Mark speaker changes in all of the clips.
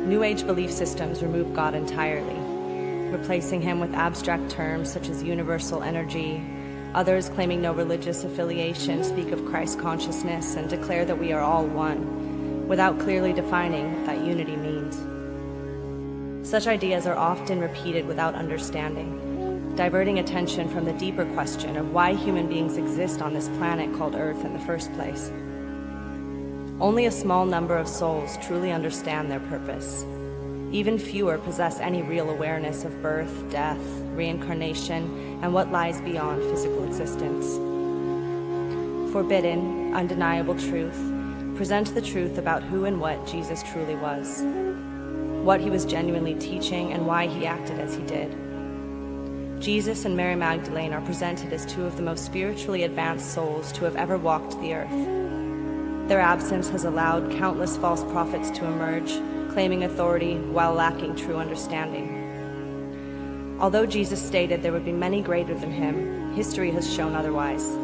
Speaker 1: New Age belief systems remove God entirely, replacing him with abstract terms such as universal energy. Others, claiming no religious affiliation, speak of Christ consciousness and declare that we are all one, without clearly defining what that unity means. Such ideas are often repeated without understanding, diverting attention from the deeper question of why human beings exist on this planet called Earth in the first place. Only a small number of souls truly understand their purpose. Even fewer possess any real awareness of birth, death, reincarnation, and what lies beyond physical existence. Forbidden, undeniable truth presents the truth about who and what Jesus truly was, what he was genuinely teaching, and why he acted as he did. Jesus and Mary Magdalene are presented as two of the most spiritually advanced souls to have ever walked the earth. Their absence has allowed countless false prophets to emerge, claiming authority while lacking true understanding. Although Jesus stated there would be many greater than him, history has shown otherwise.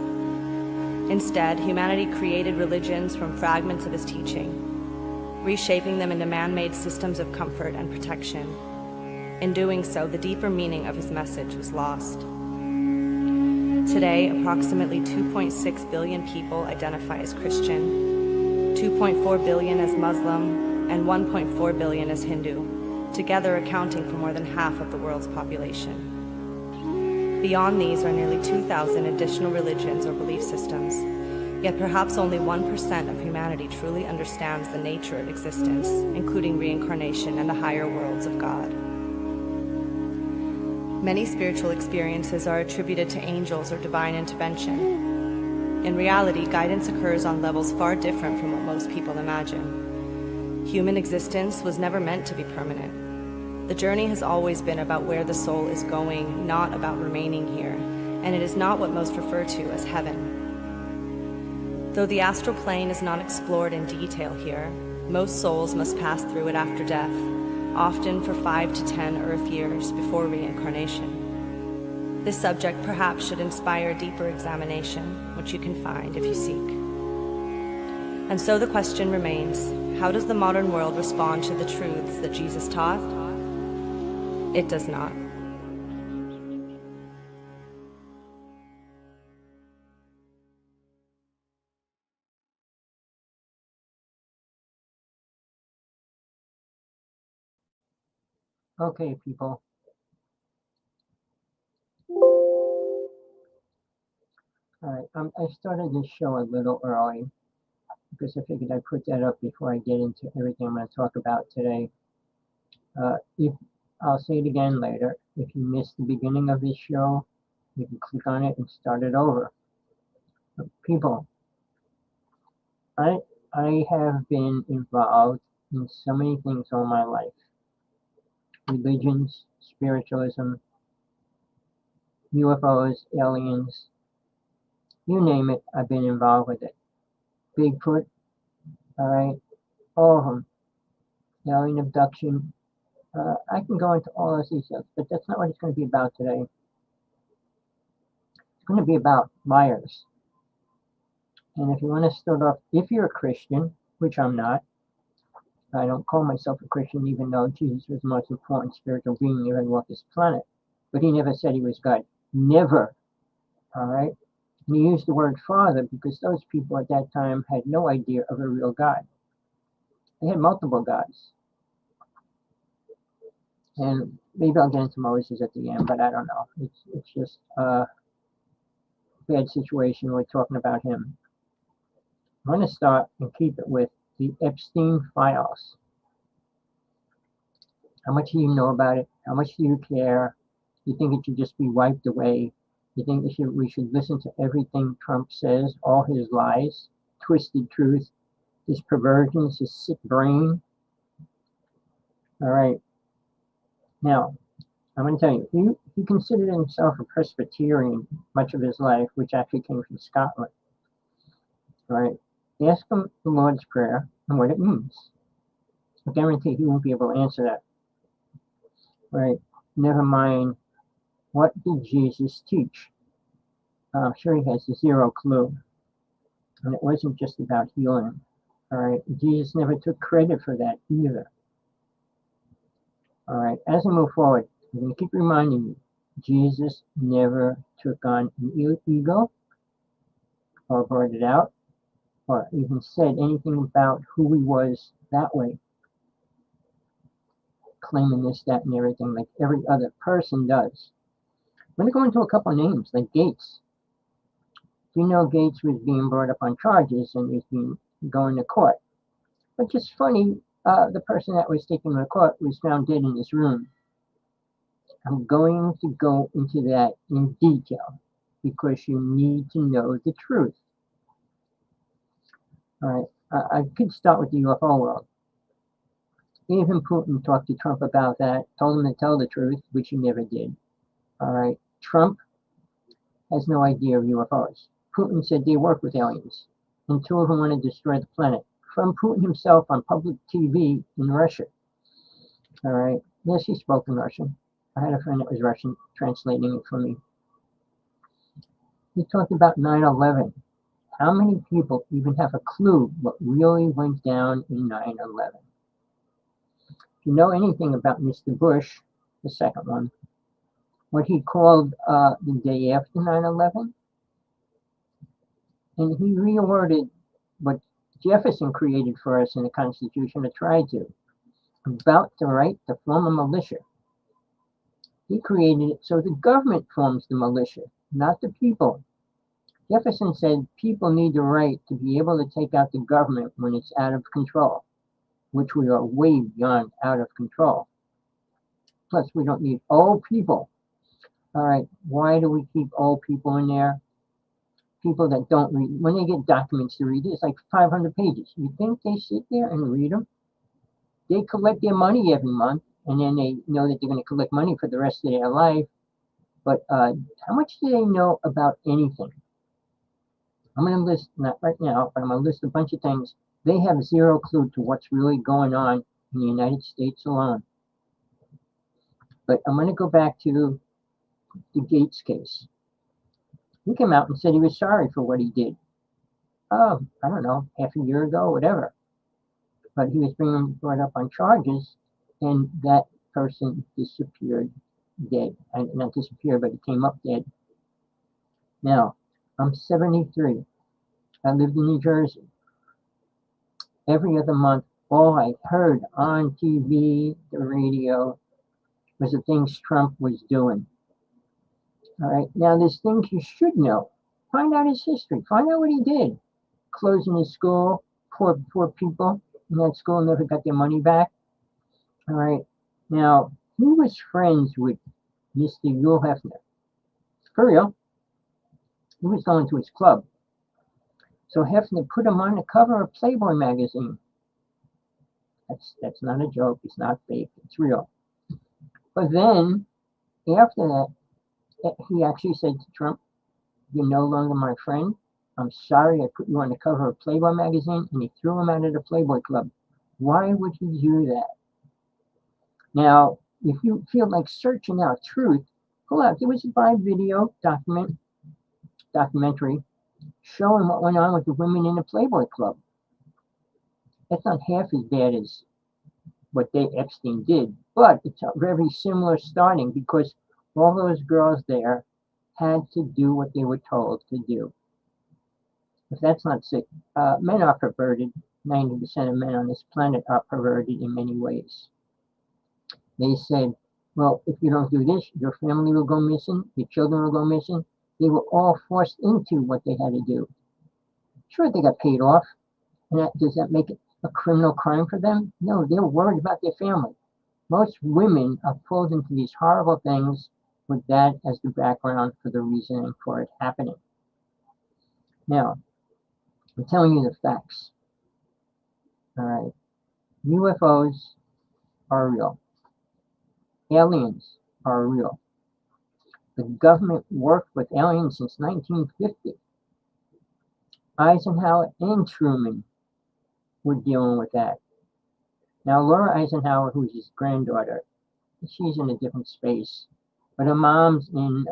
Speaker 1: Instead, humanity created religions from fragments of his teaching, reshaping them into man-made systems of comfort and protection. In doing so, the deeper meaning of his message was lost. Today, approximately 2.6 billion people identify as Christian, 2.4 billion as Muslim, and 1.4 billion as Hindu, together accounting for more than half of the world's population. Beyond these are nearly 2,000 additional religions or belief systems, yet perhaps only 1% of humanity truly understands the nature of existence, including reincarnation and the higher worlds of God. Many spiritual experiences are attributed to angels or divine intervention. In reality, guidance occurs on levels far different from what most people imagine. Human existence was never meant to be permanent. The journey has always been about where the soul is going, not about remaining here, and it is not what most refer to as heaven. Though the astral plane is not explored in detail here, most souls must pass through it after death, often for 5 to 10 Earth years before reincarnation. This subject perhaps should inspire a deeper examination, which you can find if you seek. And so the question remains, how does the modern world respond to the truths that Jesus taught? It does not.
Speaker 2: Okay, people. All right, I started this show a little early because I figured I'd put that up before I get into everything I'm going to talk about today. I'll say it again later. If you missed the beginning of this show, you can click on it and start it over. But people, I have been involved in so many things all my life. Religions, spiritualism, UFOs, aliens, you name it, I've been involved with it. Bigfoot, all right, all of them. Alien abduction. I can go into all those details, but that's not what it's going to be about today. It's going to be about liars. And if you want to start off, if you're a Christian, which I'm not, I don't call myself a Christian, even though Jesus was the most important spiritual being ever walked this planet. But he never said he was God. Never. All right? And he used the word Father because those people at that time had no idea of a real God. They had multiple gods. And maybe I'll get into Moses at the end, but I don't know. It's just a bad situation. We're talking about him. I'm going to start and keep it with the Epstein files. How much do you know about it? How much do you care? You think it should just be wiped away? You think we should listen to everything Trump says, all his lies, twisted truth, his perversions, his sick brain? All right. Now, I'm going to tell you, he considered himself a Presbyterian much of his life, which actually came from Scotland. All right. Ask him the Lord's Prayer and what it means. I guarantee he won't be able to answer that. All right. Never mind, what did Jesus teach? I'm sure he has zero clue. And it wasn't just about healing. All right. Jesus never took credit for that either. All right, as I move forward, I'm going to keep reminding you, Jesus never took on an ego or brought it out or even said anything about who he was that way, claiming this, that, and everything like every other person does. I'm going to go into a couple of names, like Gates. You know, Gates was being brought up on charges and was being going to court. But just funny, the person that was taken to court was found dead in his room. I'm going to go into that in detail because you need to know the truth. All right, I could start with the UFO world. Even Putin talked to Trump about that, told him to tell the truth, which he never did. All right, Trump has no idea of UFOs. Putin said they work with aliens, and two of them want to destroy the planet. From Putin himself on public TV in Russia. All right, yes, he spoke in Russian. I had a friend that was Russian translating it for me. He talked about 9/11. How many people even have a clue what really went down in 9/11? If you know anything about Mr. Bush, the second one, what he called the day after 9/11, and he reworded what Jefferson created for us in the Constitution, or tried to, about the right to form a militia. He created it so the government forms the militia, not the people. Jefferson said people need the right to be able to take out the government when it's out of control, which we are way beyond out of control. Plus, we don't need old people. All right, why do we keep old people in there? People that don't read. When they get documents to read, it's like 500 pages. You think they sit there and read them? They collect their money every month, and then they know that they're going to collect money for the rest of their life. But how much do they know about anything? I'm going to list, not right now, but I'm going to list a bunch of things. They have zero clue to what's really going on in the United States alone. But I'm going to go back to the Gates case. He came out and said he was sorry for what he did. I don't know, half a year ago, whatever. But he was being brought up on charges, and that person disappeared dead. And not disappeared, but he came up dead. Now, I'm 73. I lived in New Jersey. Every other month, all I heard on TV, the radio, was the things Trump was doing. All right, now there's things you should know. Find out his history. Find out what he did. Closing his school, poor people in that school never got their money back. All right, now he was friends with Mr. Hugh Hefner. For real, he was going to his club. So Hefner put him on the cover of Playboy magazine. That's not a joke. It's not fake. It's real. But then, after that, he actually said to Trump, "You're no longer my friend. I'm sorry I put you on the cover of Playboy magazine," and he threw him out of the Playboy Club. Why would he do that? Now, if you feel like searching out truth, pull out. There was a live video documentary showing what went on with the women in the Playboy Club. That's not half as bad as what Epstein did, but it's a very similar starting because all those girls there had to do what they were told to do. If that's not sick, men are perverted. 90% of men on this planet are perverted in many ways. They said, well, if you don't do this, your family will go missing, your children will go missing. They were all forced into what they had to do. Sure, they got paid off. And does that make it a criminal crime for them? No, they're worried about their family. Most women are pulled into these horrible things with that as the background for the reasoning for it happening. Now, I'm telling you the facts. All right. UFOs are real. Aliens are real. The government worked with aliens since 1950. Eisenhower and Truman were dealing with that. Now, Laura Eisenhower, who's his granddaughter, she's in a different space. But her mom's in,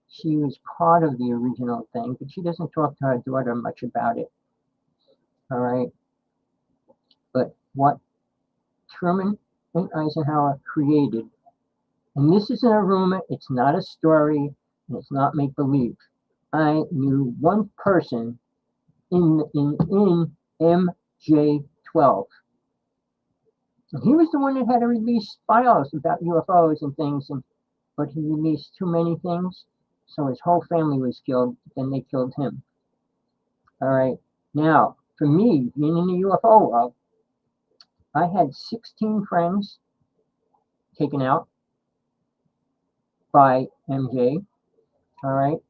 Speaker 2: she was part of the original thing, but she doesn't talk to her daughter much about it. All right. But what Truman and Eisenhower created. And this isn't a rumor, it's not a story, and it's not make-believe. I knew one person in MJ12. And he was the one that had to release files about UFOs and things, but he released too many things, so his whole family was killed, and they killed him. All right. Now, for me, being in the UFO world, I had 16 friends taken out by MJ. All right.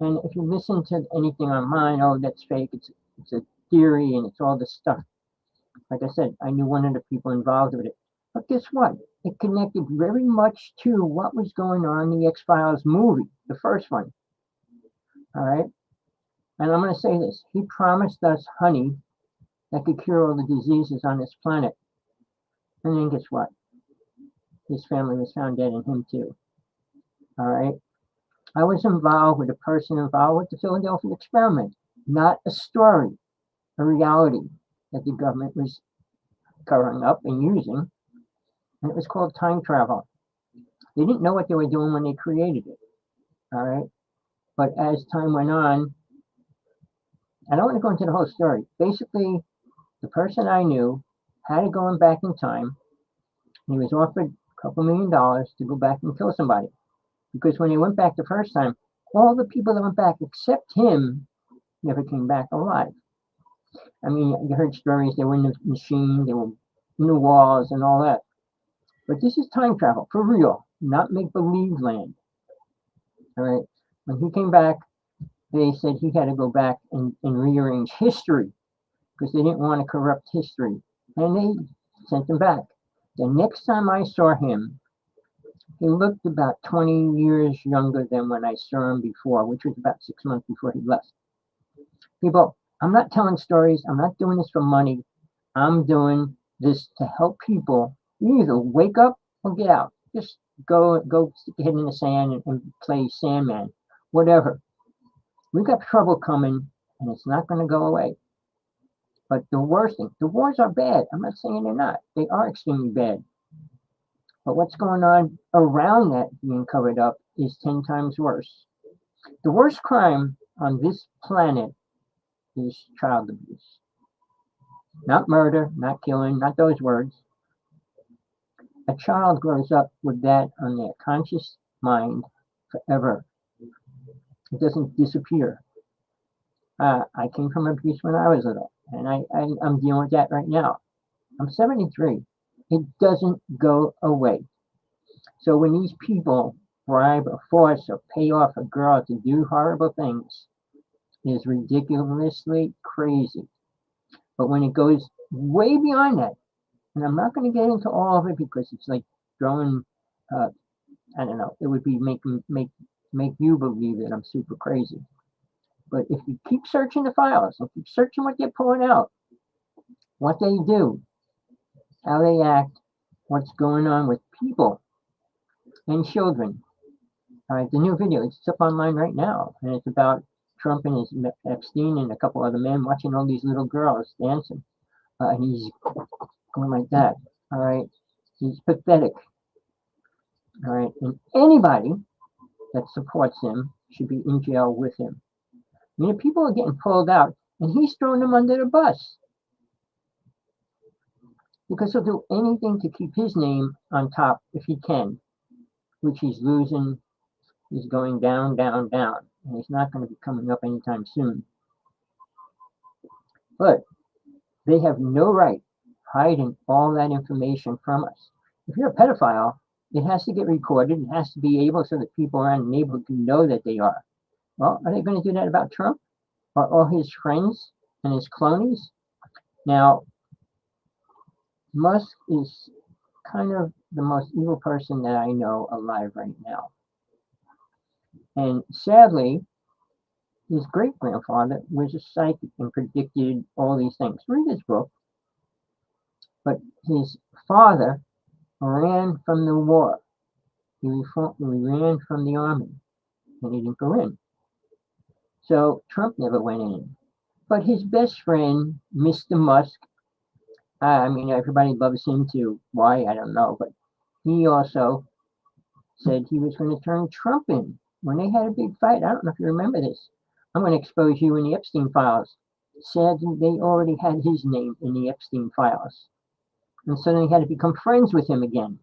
Speaker 2: And if you listen to anything online, oh, that's fake, it's a theory, and it's all this stuff. Like I said, I knew one of the people involved with it. But guess what? It connected very much to what was going on in the X-Files movie, the first one. All right. And I'm going to say this. He promised us honey that could cure all the diseases on this planet. And then guess what? His family was found dead, and him too. All right. I was involved with a person involved with the Philadelphia experiment, not a story, a reality that the government was covering up and using. And it was called time travel. They didn't know what they were doing when they created it. All right. But as time went on, I don't want to go into the whole story. Basically, the person I knew had to go back in time. And he was offered a couple $1,000,000 to go back and kill somebody. Because when he went back the first time, all the people that went back except him never came back alive. I mean, you heard stories, they were in the machine, they were in the walls and all that. But this is time travel, for real, not make-believe land. All right. When he came back, they said he had to go back and rearrange history because they didn't want to corrupt history. And they sent him back. The next time I saw him, he looked about 20 years younger than when I saw him before, which was about 6 months before he left. People, I'm not telling stories. I'm not doing this for money. I'm doing this to help people either wake up or get out. Just go stick your head in the sand and play Sandman, whatever. We've got trouble coming, and it's not going to go away. But the worst thing, the wars are bad. I'm not saying they're not. They are extremely bad. But what's going on around that being covered up is 10 times worse. The worst crime on this planet is child abuse. Not murder, not killing, not those words. A child grows up with that on their conscious mind forever. It doesn't disappear. I came from abuse when I was little, and I'm dealing with that right now. I'm 73. It doesn't go away. So when these people bribe or force or pay off a girl to do horrible things, it is ridiculously crazy. But when it goes way beyond that, and I'm not going to get into all of it because it's like throwing, I don't know, it would be make you believe that I'm super crazy. But if you keep searching the files and keep searching what they're pulling out, what they do, how they act, what's going on with people and children. All right, the new video, it's up online right now, and it's about Trump and his Epstein and a couple other men watching all these little girls dancing. And he's going like that. All right, he's pathetic. All right, and anybody that supports him should be in jail with him. I mean, people are getting pulled out, and he's throwing them under the bus because he'll do anything to keep his name on top if he can, which he's losing. He's going down, down, down, and he's not going to be coming up anytime soon. But they have no right hiding all that information from us. If you're a pedophile, it has to get recorded. It has to be able so that people around the neighborhood can know that they are. Well, are they going to do that about Trump or all his friends and his cronies? Now, Musk is kind of the most evil person that I know alive right now. And sadly, his great-grandfather was a psychic and predicted all these things. Read his book. But his father ran from the war. He ran from the army, and he didn't go in. So Trump never went in. But his best friend, Mr. Musk, I mean, everybody loves him too. Why? I don't know. But he also said he was going to turn Trump in when they had a big fight. I don't know if you remember this. I'm going to expose you in the Epstein files. Sadly, they already had his name in the Epstein files. And so they had to become friends with him again.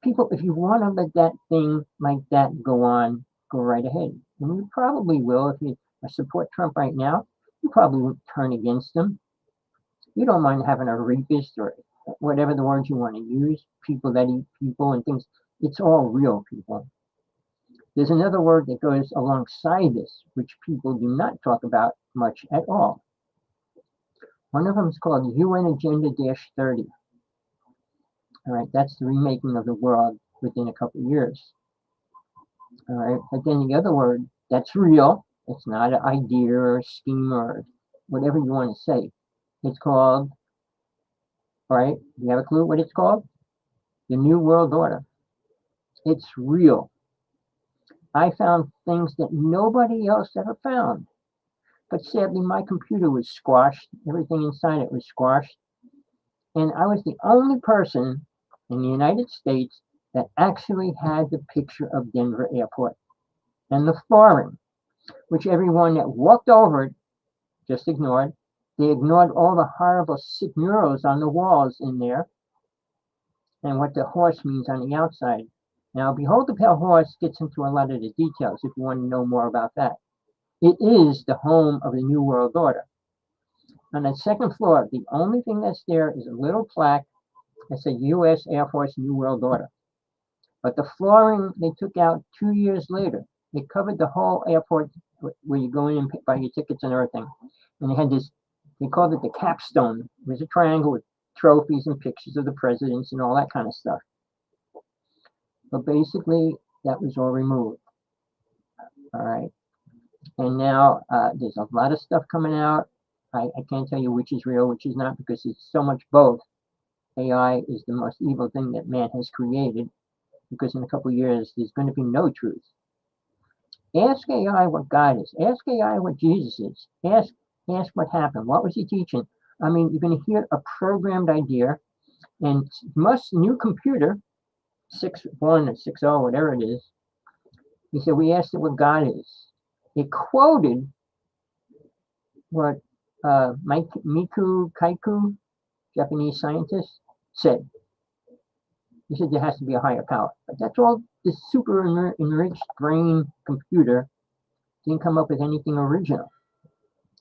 Speaker 2: People, if you want to let that thing like that go on, go right ahead. And you probably will. If you support Trump right now, you probably won't turn against him. You don't mind having a rapist or whatever the words you want to use, people that eat people and things. It's all real, people. There's another word that goes alongside this, which people do not talk about much at all. One of them is called UN Agenda 30. All right, that's the remaking of the world within a couple of years. All right, but then the other word that's real, it's not an idea or a scheme or whatever you want to say. It's called, all right, you have a clue what it's called? The New World Order. It's real. I found things that nobody else ever found. But sadly, my computer was squashed. Everything inside it was squashed. And I was the only person in the United States that actually had the picture of Denver Airport and the flooring, which everyone that walked over it just ignored. They ignored all the horrible sick murals on the walls in there and what the horse means on the outside. Now, Behold the Pale Horse gets into a lot of the details if you want to know more about that. It is the home of the New World Order. On the second floor, the only thing that's there is a little plaque that says U.S. Air Force New World Order. But the flooring they took out 2 years later. It covered the whole airport where you go in and buy your tickets and everything. And they had this, they called it the capstone. It was a triangle with trophies and pictures of the presidents and all that kind of stuff. But basically, that was all removed. All right. And now there's a lot of stuff coming out. I can't tell you which is real, which is not, because it's so much both. AI is the most evil thing that man has created, because in a couple of years, there's going to be no truth. Ask AI what God is. Ask AI what Jesus is. Ask what happened. What was he teaching? I mean, you're going to hear a programmed idea, and Musk's new computer, 6.1 or 6.0, whatever it is, he said, we asked it what God is. It quoted what Miku Kaiku, Japanese scientist, said. He said there has to be a higher power. But that's all this super enriched brain computer didn't come up with anything original.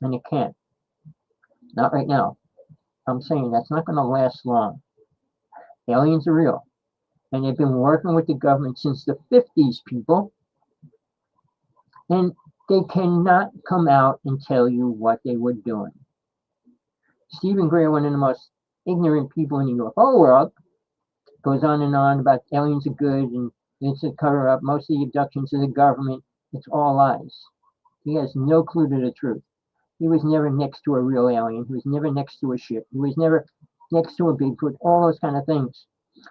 Speaker 2: And it can't. Not right now. I'm saying that's not going to last long. Aliens are real. And they've been working with the government since the 50s, people. And they cannot come out and tell you what they were doing. Stephen Greer, one of the most ignorant people in the UFO world, goes on and on about aliens are good and it's a cover up. Most of the abductions of the government, it's all lies. He has no clue to the truth. He was never next to a real alien. He was never next to a ship. He was never next to a Bigfoot, all those kind of things.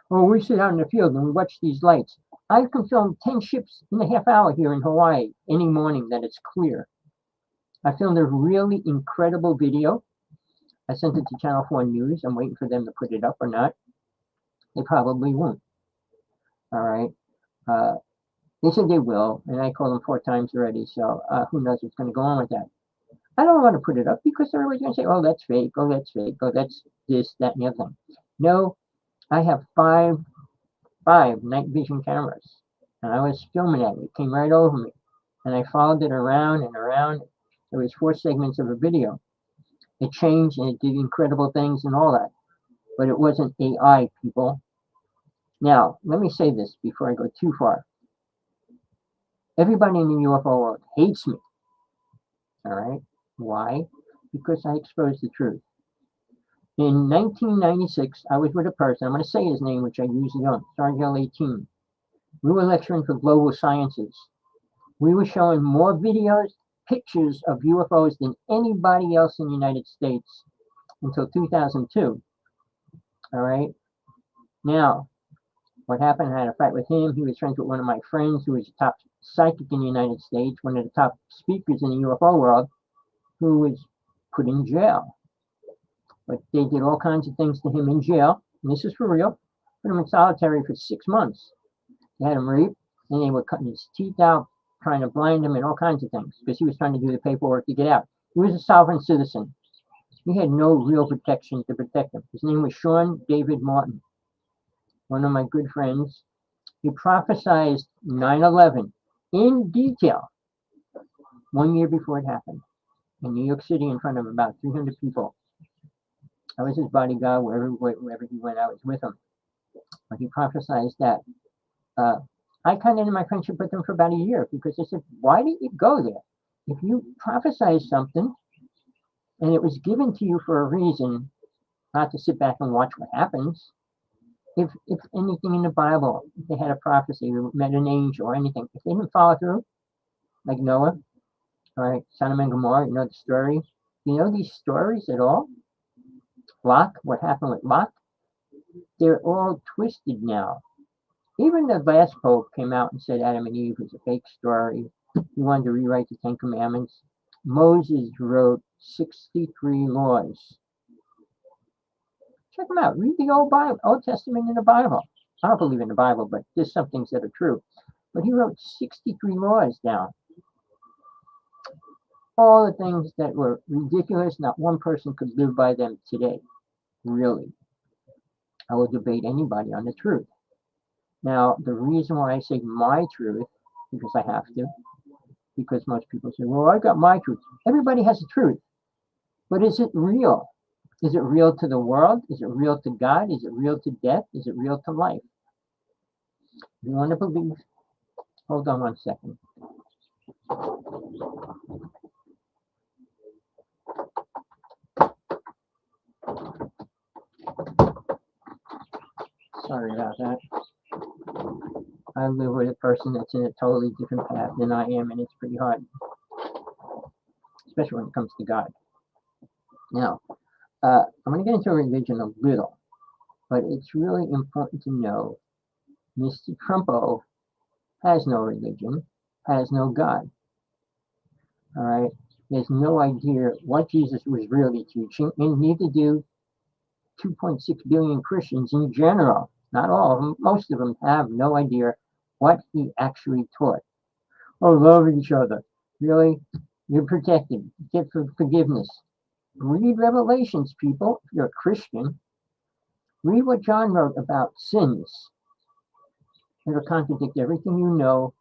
Speaker 2: Well, we sit out in the field and we watch these lights. I can film 10 ships in a half hour here in Hawaii any morning that it's clear. I filmed a really incredible video. I sent it to Channel 4 News. I'm waiting for them to put it up or not. They probably won't. All right. They said they will, and I called them 4 times already, so who knows what's going to go on with that. I don't want to put it up because everybody's going to say, oh, that's fake, oh, that's fake, oh, that's this, that, and the other thing. No, I have five night vision cameras, and I was filming it. It came right over me, and I followed it around and around. There was 4 segments of a video. It changed, and it did incredible things and all that, but it wasn't AI, people. Now, let me say this before I go too far. Everybody in the UFO world hates me. All right. Why? Because I exposed the truth. In 1996, I was with a person, I'm going to say his name, which I usually don't, Sergeant 18. We were lecturing for global sciences. We were showing more videos, pictures of UFOs than anybody else in the United States until 2002. All right. Now, what happened? I had a fight with him. He was friends with one of my friends who was a top psychic in the United States, one of the top speakers in the UFO world, who was put in jail. But they did all kinds of things to him in jail, and this is for real. Put him in solitary for 6 months. They had him raped, and they were cutting his teeth out, trying to blind him, and all kinds of things because he was trying to do the paperwork to get out. He was a sovereign citizen. He had no real protection to protect him. His name was Sean David Martin, one of my good friends. He prophesied 9/11 in detail 1 year before it happened in New York City in front of about 300 people. I was his bodyguard wherever he went. I was with him. But he prophesied that. I kind of ended my friendship with him for about a year because I said, why did you go there? If you prophesied something and it was given to you for a reason, not to sit back and watch what happens. If anything in the Bible, if they had a prophecy, they met an angel or anything, if they didn't follow through, like Noah, all right, Sodom and Gomorrah, you know the story. You know these stories at all? Lot, what happened with Lot? They're all twisted now. Even the last pope came out and said Adam and Eve was a fake story. He wanted to rewrite the Ten Commandments. Moses wrote 63 laws. Check them out. Read the Old Testament in the Bible. I don't believe in the Bible, but there's some things that are true. But he wrote 63 laws down. All the things that were ridiculous, not one person could live by them today. Really. I will debate anybody on the truth. Now, the reason why I say my truth, because I have to, because most people say, well, I got my truth. Everybody has a truth. But is it real? Is it real to the world? Is it real to God? Is it real to death? Is it real to life? If you want to believe, hold on one second. Sorry about that. I live with a person that's in a totally different path than I am, and it's pretty hard, especially when it comes to God. Now, I'm going to get into religion a little, but it's really important to know Mr. Trumpo has no religion, has no God. All right? He has no idea what Jesus was really teaching, and neither do 2.6 billion Christians in general. Not all of them, most of them have no idea what he actually taught. Oh, love each other. Really? You're protected. Get forgiveness. Read Revelations, people, if you're a Christian. Read what John wrote about sins. It'll contradict everything you know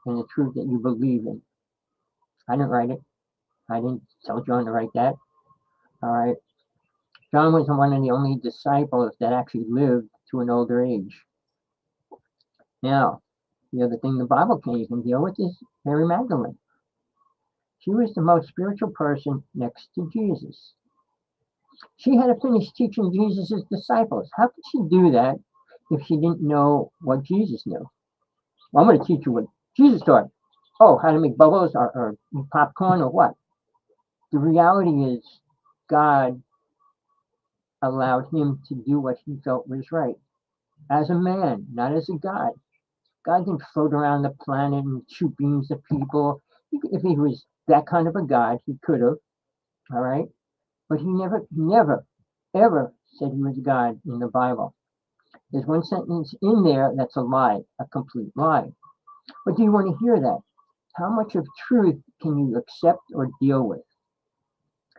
Speaker 2: and the truth that you believe in. I didn't write it. I didn't tell John to write that. All right. John was one of the only disciples that actually lived to an older age. Now, the other thing the Bible can't even deal with is Mary Magdalene. She was the most spiritual person next to Jesus. She had to finish teaching Jesus' disciples. How could she do that if she didn't know what Jesus knew? Well, I'm going to teach you what Jesus taught. Oh, how to make bubbles or popcorn or what? The reality is God allowed him to do what he felt was right. As a man, not as a God. God didn't float around the planet and shoot beams at people. If he was that kind of a God, he could have. All right? But he never, ever said he was God in the Bible. There's one sentence in there that's a lie, a complete lie. But do you want to hear that? How much of truth can you accept or deal with?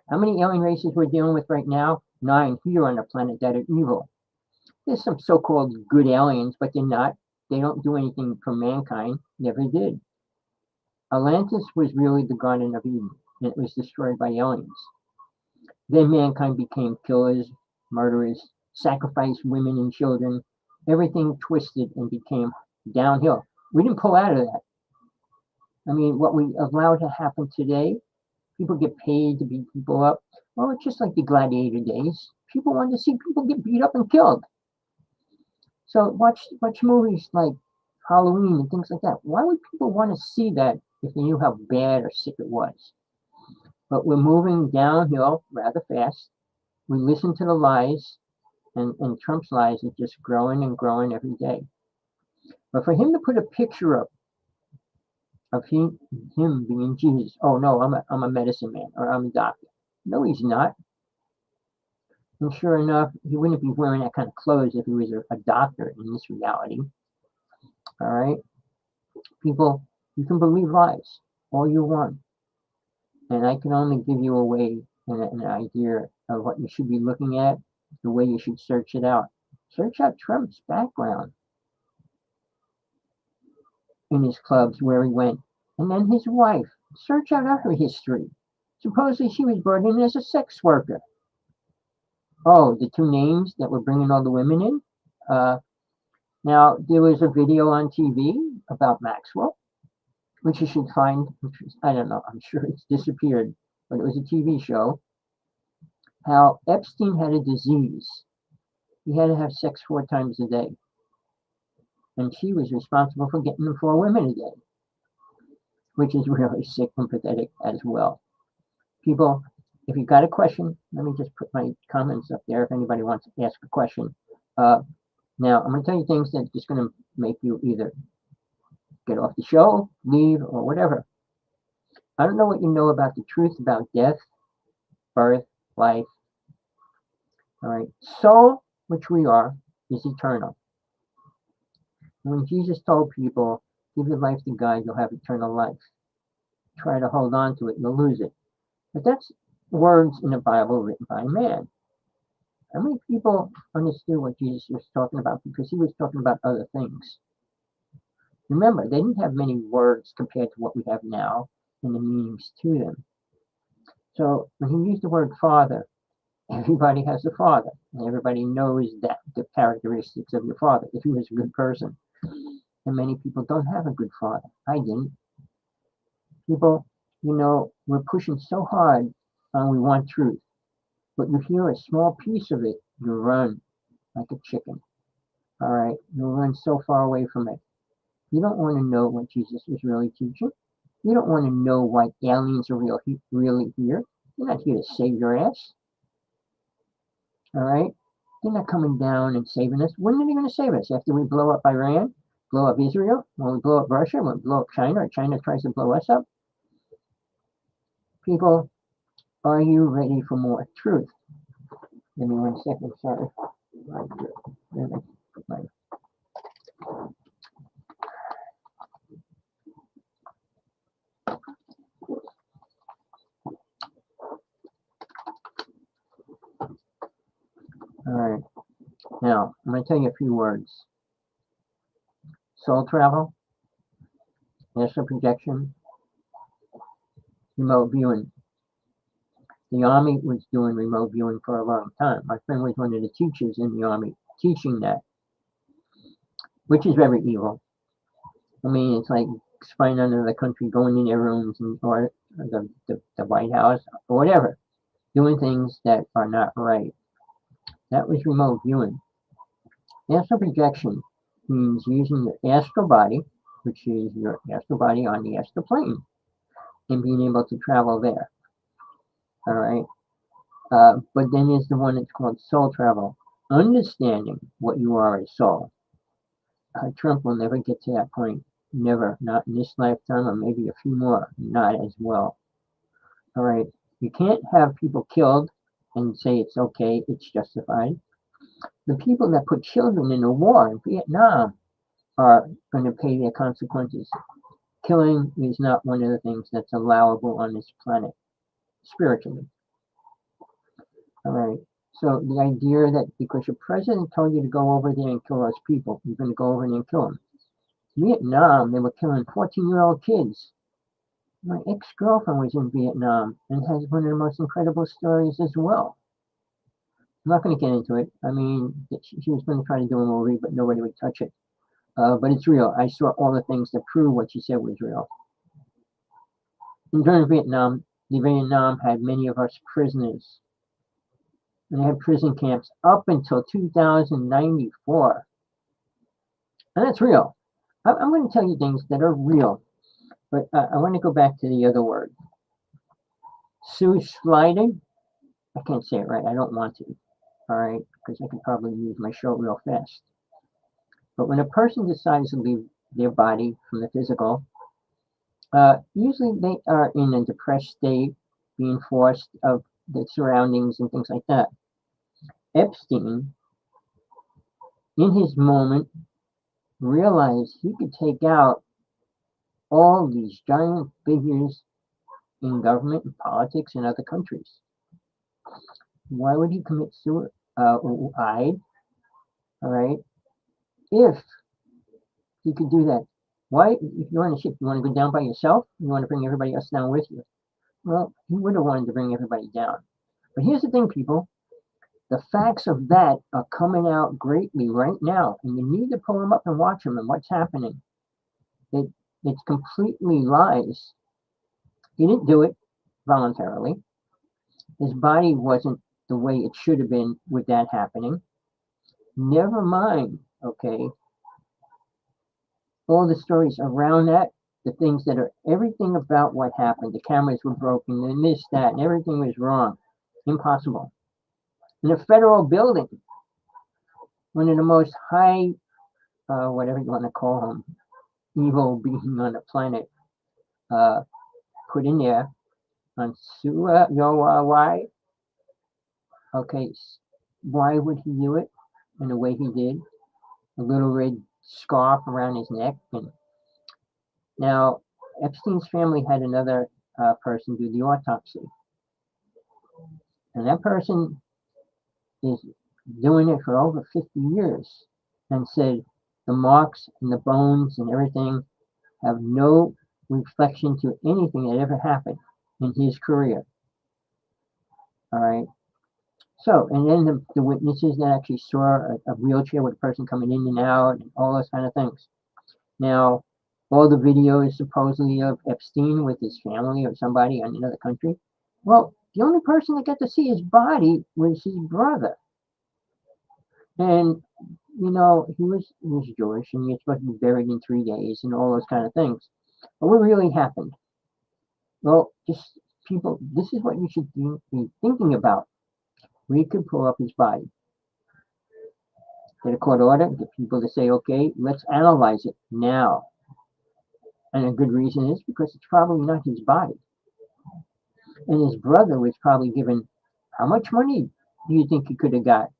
Speaker 2: How many alien races we're dealing with right now? 9 here on the planet that are evil. There's some so-called good aliens, but they're not. They don't do anything for mankind. Never did. Atlantis was really the Garden of Eden, and it was destroyed by aliens. Then mankind became killers, murderers, sacrificed women and children. Everything twisted and became downhill. We didn't pull out of that. I mean, what we allowed to happen today, people get paid to beat people up. Well, it's just like the gladiator days. People wanted to see people get beat up and killed. So watch movies like Halloween and things like that. Why would people want to see that if they knew how bad or sick it was? But we're moving downhill rather fast. We listen to the lies, and Trump's lies are just growing and growing every day. But for him to put a picture up of him being Jesus, oh no, I'm a medicine man or I'm a doctor. No, he's not. And sure enough, he wouldn't be wearing that kind of clothes if he was a doctor in this reality. All right? People, you can believe lies all you want. And I can only give you a way and an idea of what you should be looking at, the way you should search it out. Search out Trump's background in his clubs, where he went. And then his wife. Search out her history. Supposedly she was brought in as a sex worker. Oh, the two names that were bringing all the women in? Now, there was a video on TV about Maxwell, which you should find. I don't know, I'm sure it's disappeared, but it was a TV show. How Epstein had a disease. He had to have sex 4 times a day. And she was responsible for getting the 4 women a day, which is really sick and pathetic as well. People, if you've got a question, let me just put my comments up there if anybody wants to ask a question. Now, I'm going to tell you things that are just going to make you either get off the show, leave, or whatever. I don't know what you know about the truth about death, birth, life. All right. Soul, which we are, is eternal. When Jesus told people, give your life to God, you'll have eternal life. Try to hold on to it, you'll lose it. But that's words in the Bible written by man. How many people understood what Jesus was talking about? Because he was talking about other things. Remember, they didn't have many words compared to what we have now and the meanings to them. So when he used the word father, everybody has a father. And everybody knows that the characteristics of your father, if he was a good person. And many people don't have a good father. I didn't. People, we're pushing so hard and we want truth. But you hear a small piece of it, you run like a chicken. All right? You'll run so far away from it. You don't want to know what Jesus was really teaching. You don't want to know why aliens are really here. They're not here to save your ass. All right? They're not coming down and saving us. When are they going to save us? After we blow up Iran, blow up Israel, when we blow up Russia, when we blow up China, or China tries to blow us up? People, are you ready for more truth? Give me 1 second, sorry. All right. Now, I'm going to tell you a few words. Soul travel, astral projection, remote viewing. The Army was doing remote viewing for a long time. My friend was one of the teachers in the Army teaching that, which is very evil. I mean, it's like spying under the country, going in their rooms or the White House or whatever, doing things that are not right. That was remote viewing. Astral projection means using your astral body, which is your astral body on the astral plane, and being able to travel there. All right. But then there's the one that's called soul travel, understanding what you are as soul. Trump will never get to that point. Never. Not in this lifetime, or maybe a few more. Not as well. All right. You can't have people killed and say it's okay, it's justified. The people that put children in a war in Vietnam are going to pay their consequences. Killing is not one of the things that's allowable on this planet, spiritually. All right. So the idea that because your president told you to go over there and kill those people, you're going to go over there and kill them. Vietnam, they were killing 14-year-old kids. My ex-girlfriend was in Vietnam and has one of the most incredible stories as well. I'm not going to get into it. I mean, she was going to try to do a movie, but nobody would touch it. But it's real. I saw all the things that prove what she said was real. And during Vietnam, Vietnam had many of us prisoners. And they had prison camps up until 2094. And that's real. I'm going to tell you things that are real. But I want to go back to the other word. Sliding. I can't say it right. I don't want to. All right? Because I could probably use my show real fast. But when a person decides to leave their body from the physical, usually they are in a depressed state, being forced of the surroundings and things like that. Epstein, in his moment, realized he could take out all these giant figures in government and politics in other countries. Why would he commit suicide? All right, if he could do that. Why, if you're on a ship, you want to go down by yourself? You want to bring everybody else down with you? Well, he would have wanted to bring everybody down. But here's the thing, people. The facts of that are coming out greatly right now, and you need to pull them up and watch them and what's happening. It's completely lies. He didn't do it voluntarily. His body wasn't the way it should have been with that happening. Never mind, okay, all the stories around that, the things that are everything about what happened. The cameras were broken, and this, that, and everything was wrong. Impossible. In a federal building, one of the most high, whatever you want to call them, evil being on the planet, put in there on why? Okay, why would he do it in the way he did? A little red scarf around his neck. And now, Epstein's family had another person do the autopsy. And that person is doing it for over 50 years and said the marks and the bones and everything have no reflection to anything that ever happened in his career. All right. So, and then the witnesses that actually saw a wheelchair with a person coming in and out and all those kind of things. Now, all the videos supposedly of Epstein with his family or somebody in another country. Well, the only person that got to see his body was his brother. And, you know, he was Jewish and he was supposed to be buried in 3 days and all those kind of things. But what really happened? Well, just people, this is what you should be thinking about. We could pull up his body. Get a court order, get people to say, okay, let's analyze it now. And a good reason is because it's probably not his body. And his brother was probably given, how much money do you think he could have got?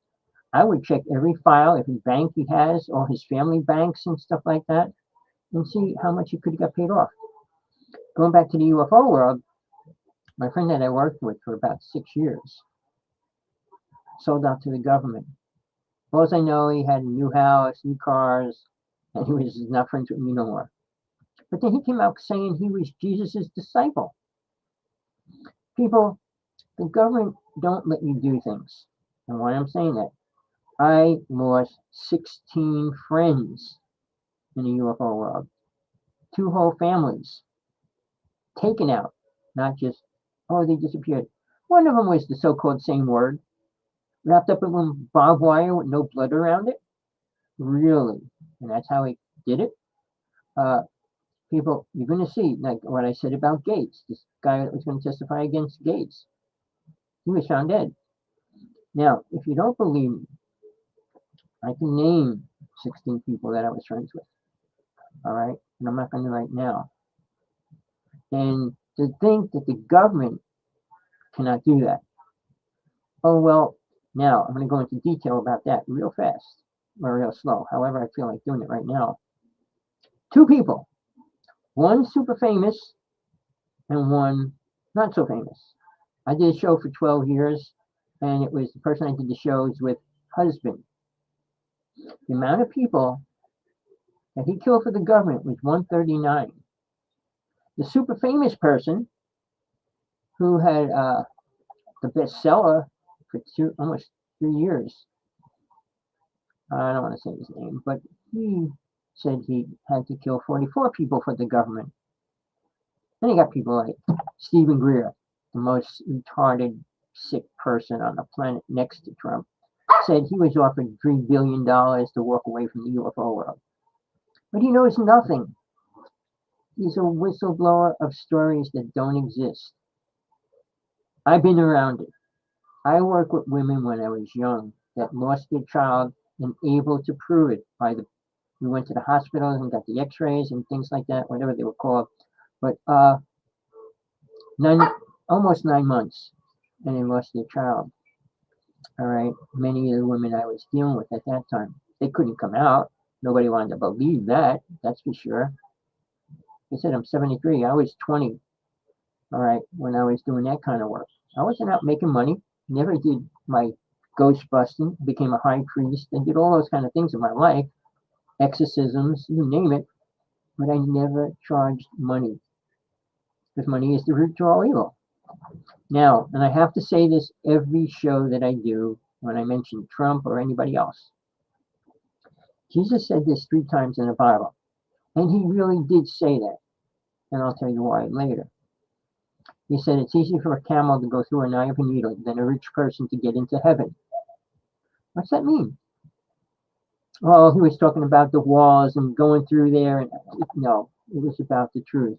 Speaker 2: I would check every file, every bank he has, all his family banks and stuff like that, and see how much he could have got paid off. Going back to the UFO world, my friend that I worked with for about 6 years sold out to the government. All I know, he had a new house, new cars, and he was not friends with me no more. But then he came out saying he was Jesus' disciple. People, the government don't let you do things. And why I'm saying that, I lost 16 friends in the UFO world. 2 whole families taken out, not just, oh, they disappeared. One of them was the so-called same word, wrapped up in barbed wire with no blood around it. Really? And that's how he did it? People, you're going to see, like what I said about Gates, this guy that was going to testify against Gates. He was found dead. Now, if you don't believe me, I can name 16 people that I was friends with. All right? And I'm not going to right now. And to think that the government cannot do that. Oh, well, now I'm going to go into detail about that real fast or real slow. However, I feel like doing it right now. 2 people. One super famous and one not so famous. I did a show for 12 years, and it was the person I did the shows with husband. The amount of people that he killed for the government was 139. The super famous person who had the bestseller for almost 3 years, I don't want to say his name, but he said he had to kill 44 people for the government. Then you got people like Stephen Greer, the most retarded, sick person on the planet next to Trump, said he was offered $3 billion to walk away from the UFO world. But he knows nothing. He's a whistleblower of stories that don't exist. I've been around it. I worked with women when I was young that lost their child and able to prove it we went to the hospitals and got the x-rays and things like that, whatever they were called. But almost 9 months, and they lost their child. All right. Many of the women I was dealing with at that time, they couldn't come out. Nobody wanted to believe that. That's for sure. I said, I'm 73. I was 20. All right. When I was doing that kind of work, I wasn't out making money. Never did my ghost busting. Became a high priest and did all those kind of things in my life, exorcisms, you name it. But I never charged money because money is the root to all evil. Now, and I have to say this every show that I do when I mention Trump or anybody else. Jesus said this 3 times in the Bible, and he really did say that, and I'll tell you why later. He said it's easier for a camel to go through an eye of a needle than a rich person to get into heaven. What's that mean? Well, he was talking about the walls and going through there, and no, it was about the truth.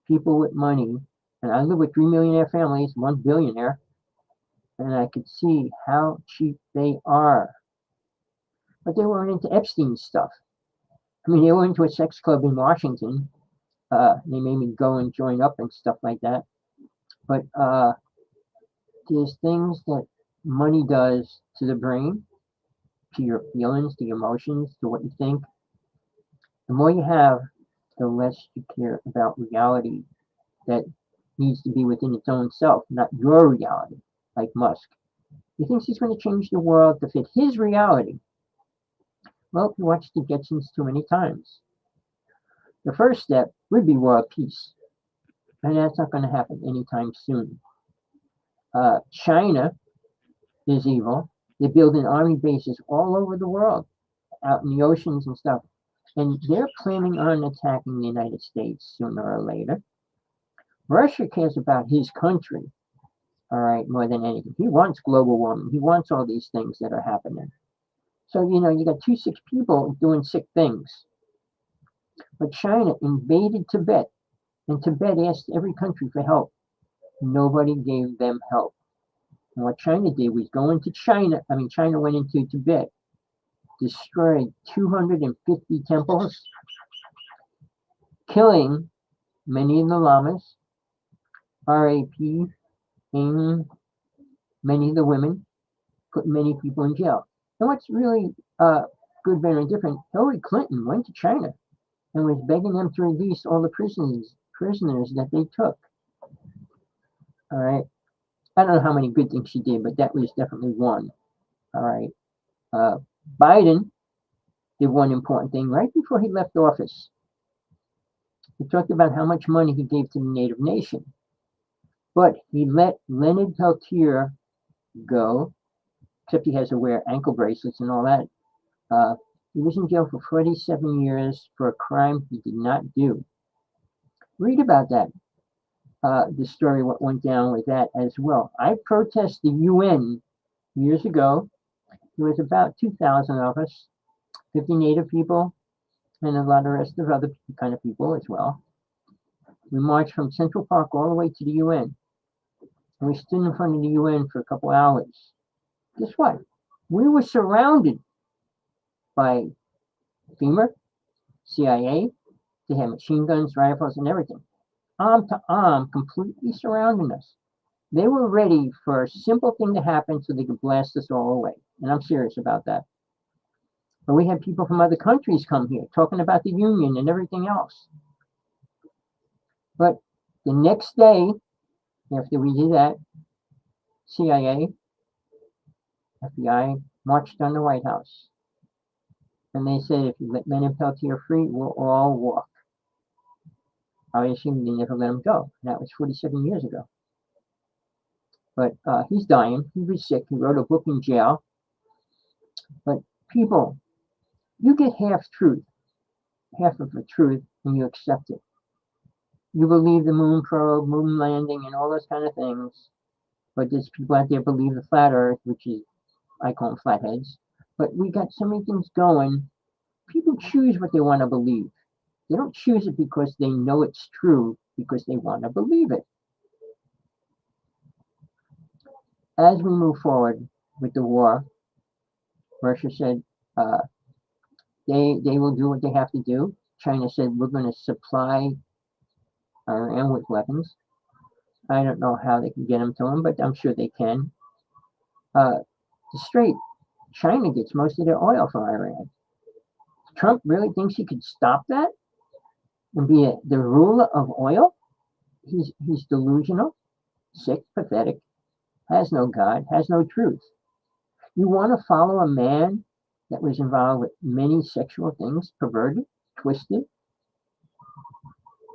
Speaker 2: People with money, and I live with 3 millionaire families, 1 billionaire, and I could see how cheap they are. But they weren't into Epstein stuff. I mean, they were into a sex club in Washington. They made me go and join up and stuff like that. But there's things that money does to the brain, to your feelings, to your emotions, to what you think. The more you have, the less you care about reality that needs to be within its own self, not your reality, like Musk. He thinks he's going to change the world to fit his reality. Well, you watched the Jetsons too many times. The first step would be world peace, and that's not going to happen anytime soon. China is evil. They're building army bases all over the world, out in the oceans and stuff, and they're planning on attacking the United States sooner or later. Russia cares about his country, all right, more than anything. He wants global warming. He wants all these things that are happening. So, you got 2 sick people doing sick things. But China invaded Tibet, and Tibet asked every country for help. Nobody gave them help. And what China did was China went into Tibet, destroyed 250 temples, killing many of the lamas, raping many of the women, put many people in jail. And what's really good, bad, and different, Hillary Clinton went to China and was begging them to release all the prisoners that they took. All right. I don't know how many good things she did, but that was definitely one. All right. Biden did one important thing right before he left office. He talked about how much money he gave to the Native Nation. But he let Leonard Peltier go, except he has to wear ankle bracelets and all that. He was in jail for 47 years for a crime he did not do. Read about that. The story, what went down with that as well. I protested the UN years ago. There was about 2,000 of us, 50 Native people, and a lot of the rest of other kind of people as well. We marched from Central Park all the way to the UN. And we stood in front of the UN for a couple hours. Guess what? We were surrounded by FEMA, CIA. They had machine guns, rifles, and everything. Arm to arm, completely surrounding us. They were ready for a simple thing to happen so they could blast us all away. And I'm serious about that. But we had people from other countries come here talking about the Union and everything else. But the next day, after we did that, CIA, FBI marched on the White House. And they said, if you let Leonard Peltier free, we'll all walk. Obviously, they never let him go. That was 47 years ago. But he's dying. He was sick. He wrote a book in jail. But people, you get half of the truth, and you accept it. You believe the moon probe, moon landing, and all those kind of things. But there's people out there believe the flat earth, which is, I call them flatheads. But we got so many things going. People choose what they want to believe. They don't choose it because they know it's true, because they want to believe it. As we move forward with the war, Russia said they will do what they have to do. China said we're going to supply Iran with weapons. I don't know how they can get them to them, but I'm sure they can. The Strait, China gets most of their oil from Iran. Trump really thinks he could stop that and be the ruler of oil? He's delusional, sick, pathetic, has no God, has no truth. You want to follow a man that was involved with many sexual things, perverted, twisted,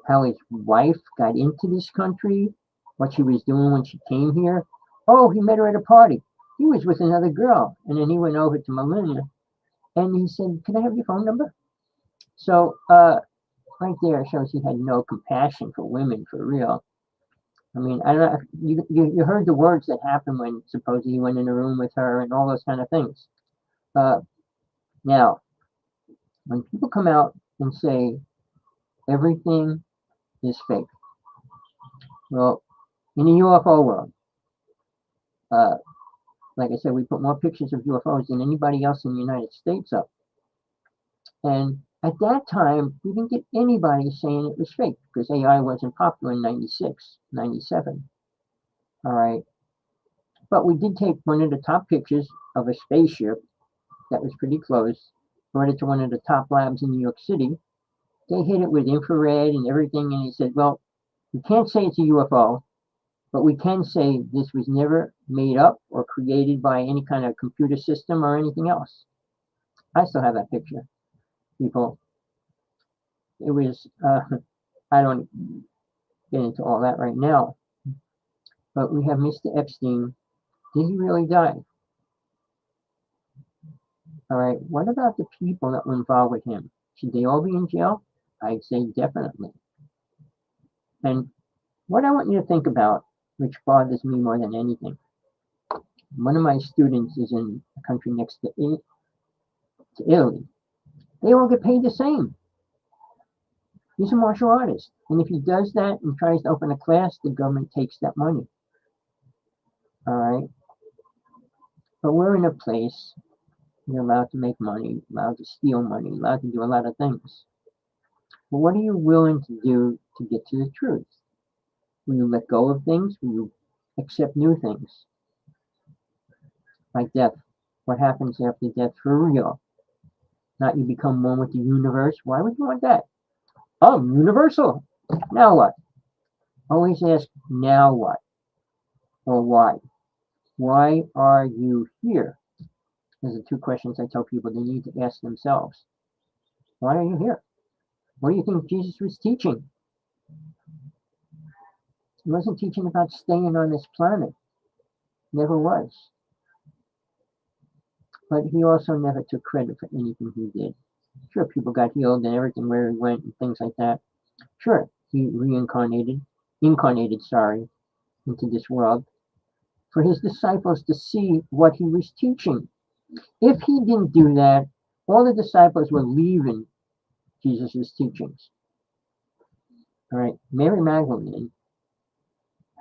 Speaker 2: how his wife got into this country, what she was doing when she came here. Oh, he met her at a party. He was with another girl. And then he went over to Melania and he said, "Can I have your phone number?" So right there shows he had no compassion for women for real. I mean, I don't know. You heard the words that happened when supposedly he went in a room with her and all those kind of things. Now, when people come out and say everything is fake, well, in the UFO world, like I said, we put more pictures of UFOs than anybody else in the United States up. And at that time, we didn't get anybody saying it was fake because AI wasn't popular in 96, 97. All right. But we did take one of the top pictures of a spaceship that was pretty close, brought it to one of the top labs in New York City. They hit it with infrared and everything, and he said, well, we can't say it's a UFO, but we can say this was never made up or created by any kind of computer system or anything else. I still have that picture, people. It was, I don't get into all that right now, but we have Mr. Epstein. Did he really die? All right, what about the people that were involved with him? Should they all be in jail? I'd say definitely. And what I want you to think about, which bothers me more than anything, one of my students is in a country next to Italy. They all get paid the same. He's a martial artist. And if he does that and tries to open a class, the government takes that money. All right? But we're in a place you're allowed to make money, allowed to steal money, allowed to do a lot of things. But what are you willing to do to get to the truth? Will you let go of things? Will you accept new things? Like death. What happens after death for real? Not you become one with the universe. Why would you want that? I'm universal. Now what? Always ask, now what? Or why? Why are you here? Those are two questions I tell people they need to ask themselves. Why are you here? What do you think Jesus was teaching? He wasn't teaching about staying on this planet. Never was. But he also never took credit for anything he did. Sure, people got healed and everything where he went and things like that. Sure, he incarnated, into this world for his disciples to see what he was teaching. If he didn't do that, all the disciples were leaving Jesus' teachings. All right, Mary Magdalene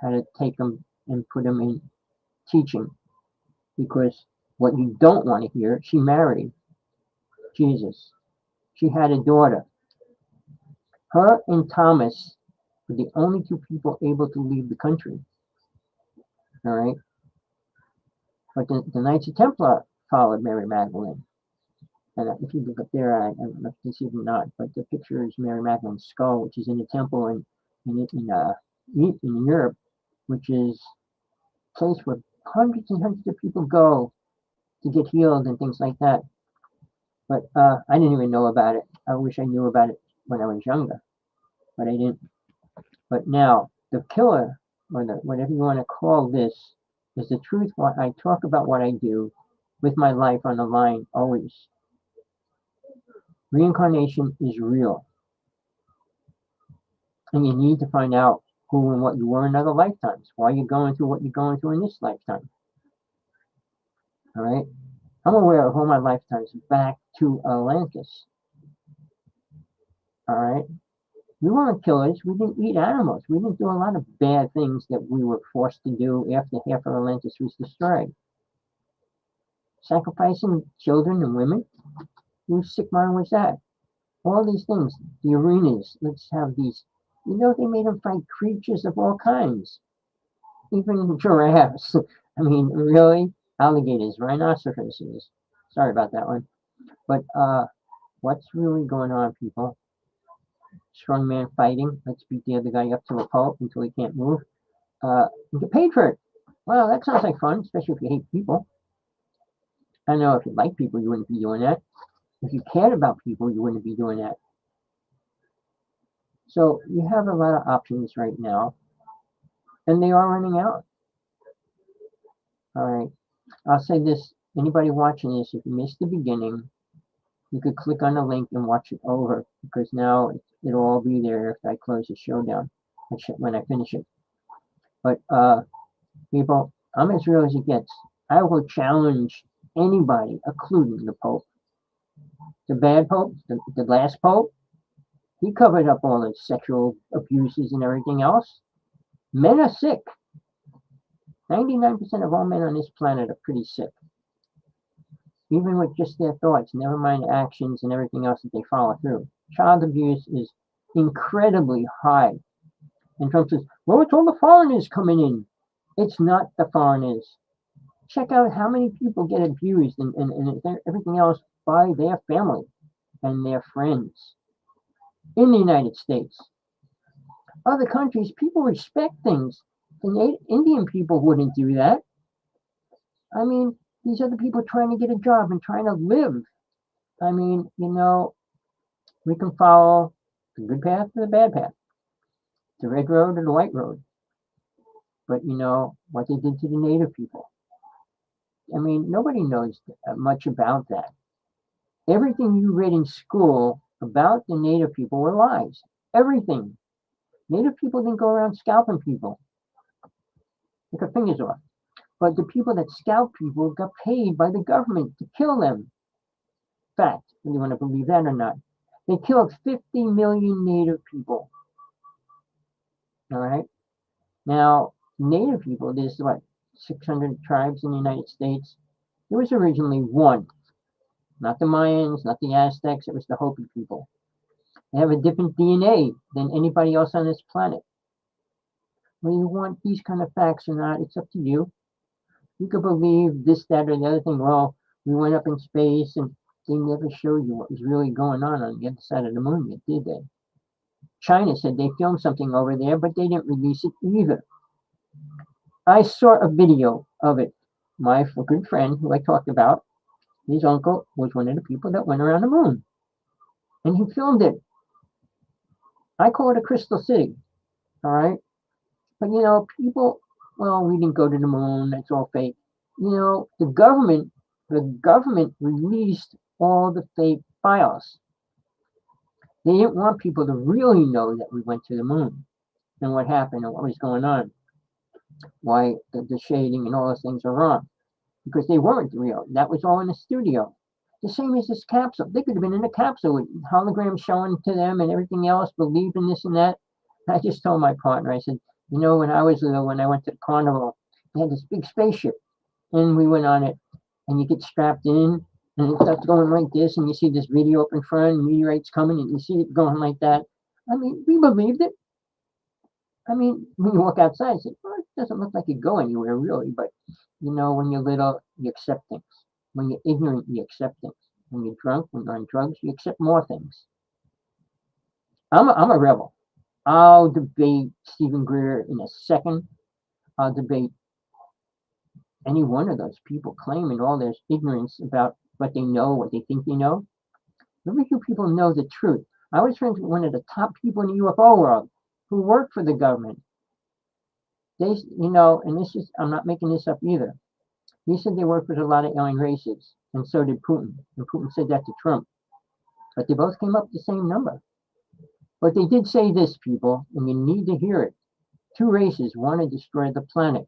Speaker 2: had to take him and put him in teaching because what you don't want to hear, she married Jesus. She had a daughter. Her and Thomas were the only two people able to leave the country. All right. But the Knights of Templar followed Mary Magdalene. And if you look up there, I don't know if you can see it or not, but the picture is Mary Magdalene's skull, which is in a temple in Europe, which is a place where hundreds and hundreds of people go to get healed and things like that. But I didn't even know about it. I wish I knew about it when I was younger, but I didn't. But now, the killer, or whatever you want to call this, is the truth. What I talk about what I do with my life on the line always. Reincarnation is real. And you need to find out who and what you were in other lifetimes. Why you're going through what you're going through in this lifetime. All right? I'm aware of all my lifetimes back to Atlantis. All right? We weren't killers. We didn't eat animals. We didn't do a lot of bad things that we were forced to do after half of Atlantis was destroyed. Sacrificing children and women? Whose sick mind was that? All these things. The arenas. Let's have these. You know, they made them fight creatures of all kinds. Even giraffes. I mean, really? alligators, rhinoceroses. Sorry about that one. But what's really going on, people? Strong man fighting. Let's beat the other guy up to a pulp until he can't move. And get paid for it. Well, that sounds like fun, especially if you hate people. I know if you like people, you wouldn't be doing that. If you cared about people, you wouldn't be doing that. So you have a lot of options right now, and they are running out. All right. I'll say this. Anybody watching this, if you missed the beginning, you could click on the link and watch it over, because now it'll all be there if I close the show down when I finish it. But people, I'm as real as it gets. I will challenge anybody, including the Pope. The bad Pope, the last Pope, he covered up all the sexual abuses and everything else. Men are sick. 99% of all men on this planet are pretty sick. Even with just their thoughts, never mind actions and everything else that they follow through. Child abuse is incredibly high. And Trump says, well, it's all the foreigners coming in. It's not the foreigners. Check out how many people get abused and everything else by their family and their friends in the United States. Other countries, people respect things. The Indian people wouldn't do that. I mean, these are the people trying to get a job and trying to live. I mean, we can follow the good path or the bad path, the red road or the white road. But what they did to the native people. I mean, nobody knows much about that. Everything you read in school about the native people were lies. Everything. Native people didn't go around scalping people. They cut fingers off. But the people that scalp people got paid by the government to kill them. Fact, whether you want to believe that or not. They killed 50 million native people. All right? Now, native people, there's 600 tribes in the United States. There was originally one. Not the Mayans, not the Aztecs, it was the Hopi people. They have a different DNA than anybody else on this planet. Whether you want these kind of facts or not, it's up to you. You could believe this, that, or the other thing. Well, we went up in space and they never showed you what was really going on the other side of the moon yet, did they? China said they filmed something over there, but they didn't release it either. I saw a video of it. My good friend who I talked about, his uncle was one of the people that went around the moon. And he filmed it. I call it a crystal city. All right? But people, well, we didn't go to the moon, that's all fake. The government released all the fake files. They didn't want people to really know that we went to the moon and what happened and what was going on. Why the shading and all those things are wrong. Because they weren't real. That was all in a studio. The same as this capsule. They could have been in a capsule with holograms showing to them and everything else, believed in this and that. I just told my partner, I said, when I was little, when I went to the carnival, they had this big spaceship. And we went on it. And you get strapped in. And it starts going like this. And you see this video up in front. And meteorites coming. And you see it going like that. I mean, we believed it. I mean, when you walk outside, you say, well, it doesn't look like you go anywhere, really. But, when you're little, you accept things. When you're ignorant, you accept things. When you're drunk, when you're on drugs, you accept more things. I'm a rebel. I'll debate Stephen Greer in a second. I'll debate any one of those people claiming all their ignorance about what they know, what they think they know. Very few people know the truth. I was friends with one of the top people in the UFO world who worked for the government. They, and this is, I'm not making this up either. He said they worked with a lot of alien races, and so did Putin. And Putin said that to Trump. But they both came up with the same number. But they did say this, people, and you need to hear it. Two races want to destroy the planet.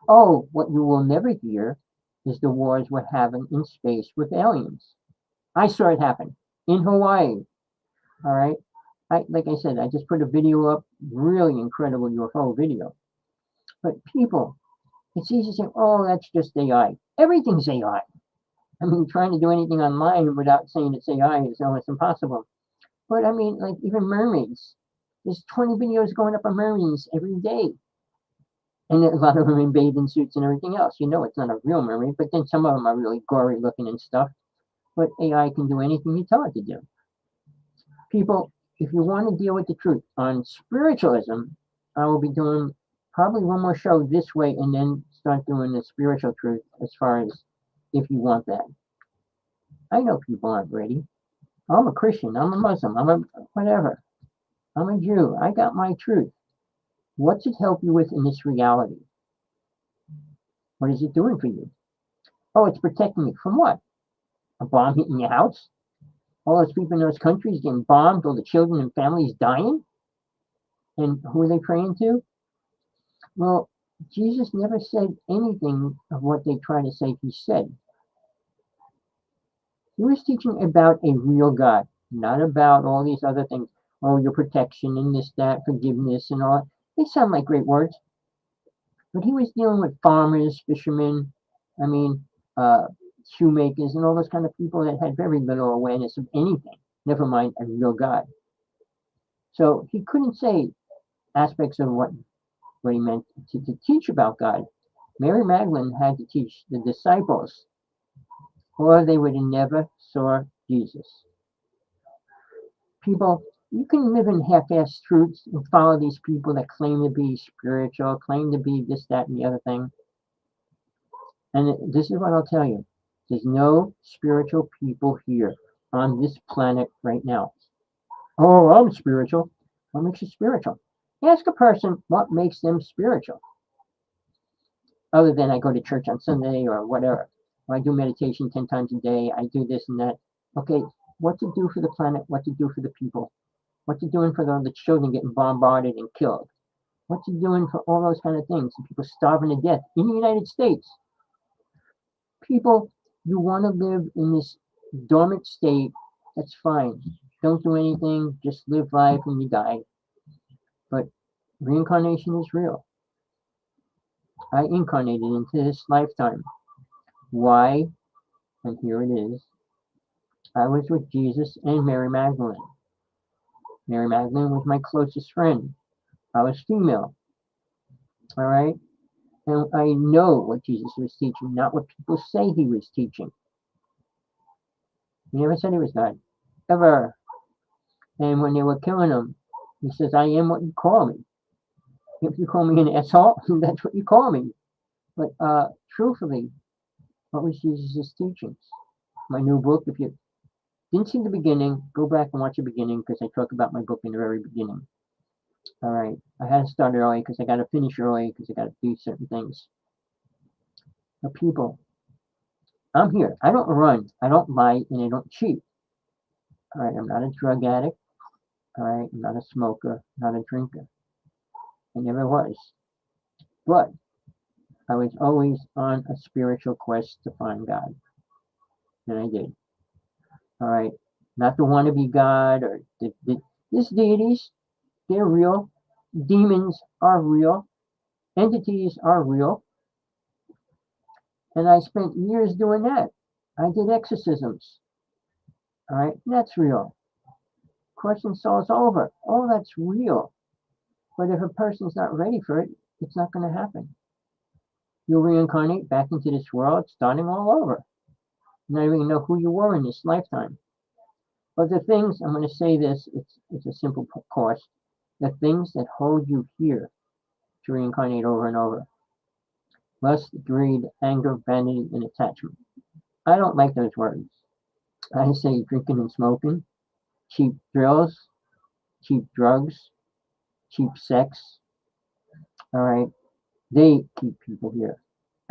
Speaker 2: Oh, what you will never hear is the wars we're having in space with aliens. I saw it happen in Hawaii. All right. Like I said, I just put a video up, really incredible UFO video. But people, it's easy to say, oh, that's just AI. Everything's AI. I mean, trying to do anything online without saying it's AI is almost impossible. But I mean, like even mermaids. There's 20 videos going up on mermaids every day. And a lot of them in bathing suits and everything else. You know it's not a real mermaid, but then some of them are really gory looking and stuff. But AI can do anything you tell it to do. People, if you want to deal with the truth on spiritualism, I will be doing probably one more show this way and then start doing the spiritual truth as far as if you want that. I know people aren't ready. I'm a Christian. I'm a Muslim. I'm a whatever. I'm a Jew. I got my truth. What's it help you with in this reality? What is it doing for you? Oh, it's protecting you from what? A bomb hitting your house? All those people in those countries getting bombed, all the children and families dying? And who are they praying to? Well, Jesus never said anything of what they try to say he said. He was teaching about a real God, not about all these other things. Oh, your protection and this, that, forgiveness and all. They sound like great words. But he was dealing with farmers, fishermen, I mean, shoemakers, and all those kind of people that had very little awareness of anything, never mind a real God. So he couldn't say aspects of what he meant to teach about God. Mary Magdalene had to teach the disciples, or they would have never saw Jesus. People, you can live in half-assed truths and follow these people that claim to be spiritual, claim to be this, that, and the other thing. And this is what I'll tell you. There's no spiritual people here on this planet right now. Oh, I'm spiritual. What makes you spiritual? Ask a person what makes them spiritual. Other than I go to church on Sunday or whatever. Or I do meditation 10 times a day. I do this and that. Okay, what to do for the planet, what to do for the people. What to doing for the children getting bombarded and killed. What to doing for all those kind of things. And people starving to death in the United States. People, you want to live in this dormant state, that's fine. Don't do anything, just live life and you die. But reincarnation is real. I incarnated into this lifetime. Why? And here it is. I was with Jesus and Mary Magdalene. Mary Magdalene was my closest friend. I was female. All right? And I know what Jesus was teaching, not what people say he was teaching. He never said he was God. Ever. And when they were killing him, he says, I am what you call me. If you call me an asshole, that's what you call me. But truthfully, what was Jesus' teachings? My new book, if you didn't see the beginning, go back and watch the beginning because I talk about my book in the very beginning. All right. I had to start early because I got to finish early because I got to do certain things. The people, I'm here. I don't run. I don't lie and I don't cheat. All right. I'm not a drug addict. All right. I'm not a smoker, not a drinker. I never was. But I was always on a spiritual quest to find God. And I did. All right. Not to want to be God or these deities, they're real. Demons are real. Entities are real. And I spent years doing that. I did exorcisms. All right. That's real. Crushing souls over. Oh, that's real. But if a person's not ready for it, it's not going to happen. You'll reincarnate back into this world, starting all over. You not even know who you were in this lifetime. But the things, I'm going to say this, it's a simple course. The things that hold you here to reincarnate over and over. Lust, greed, anger, vanity, and attachment. I don't like those words. I say drinking and smoking, cheap thrills, cheap drugs, cheap sex. All right. They keep people here.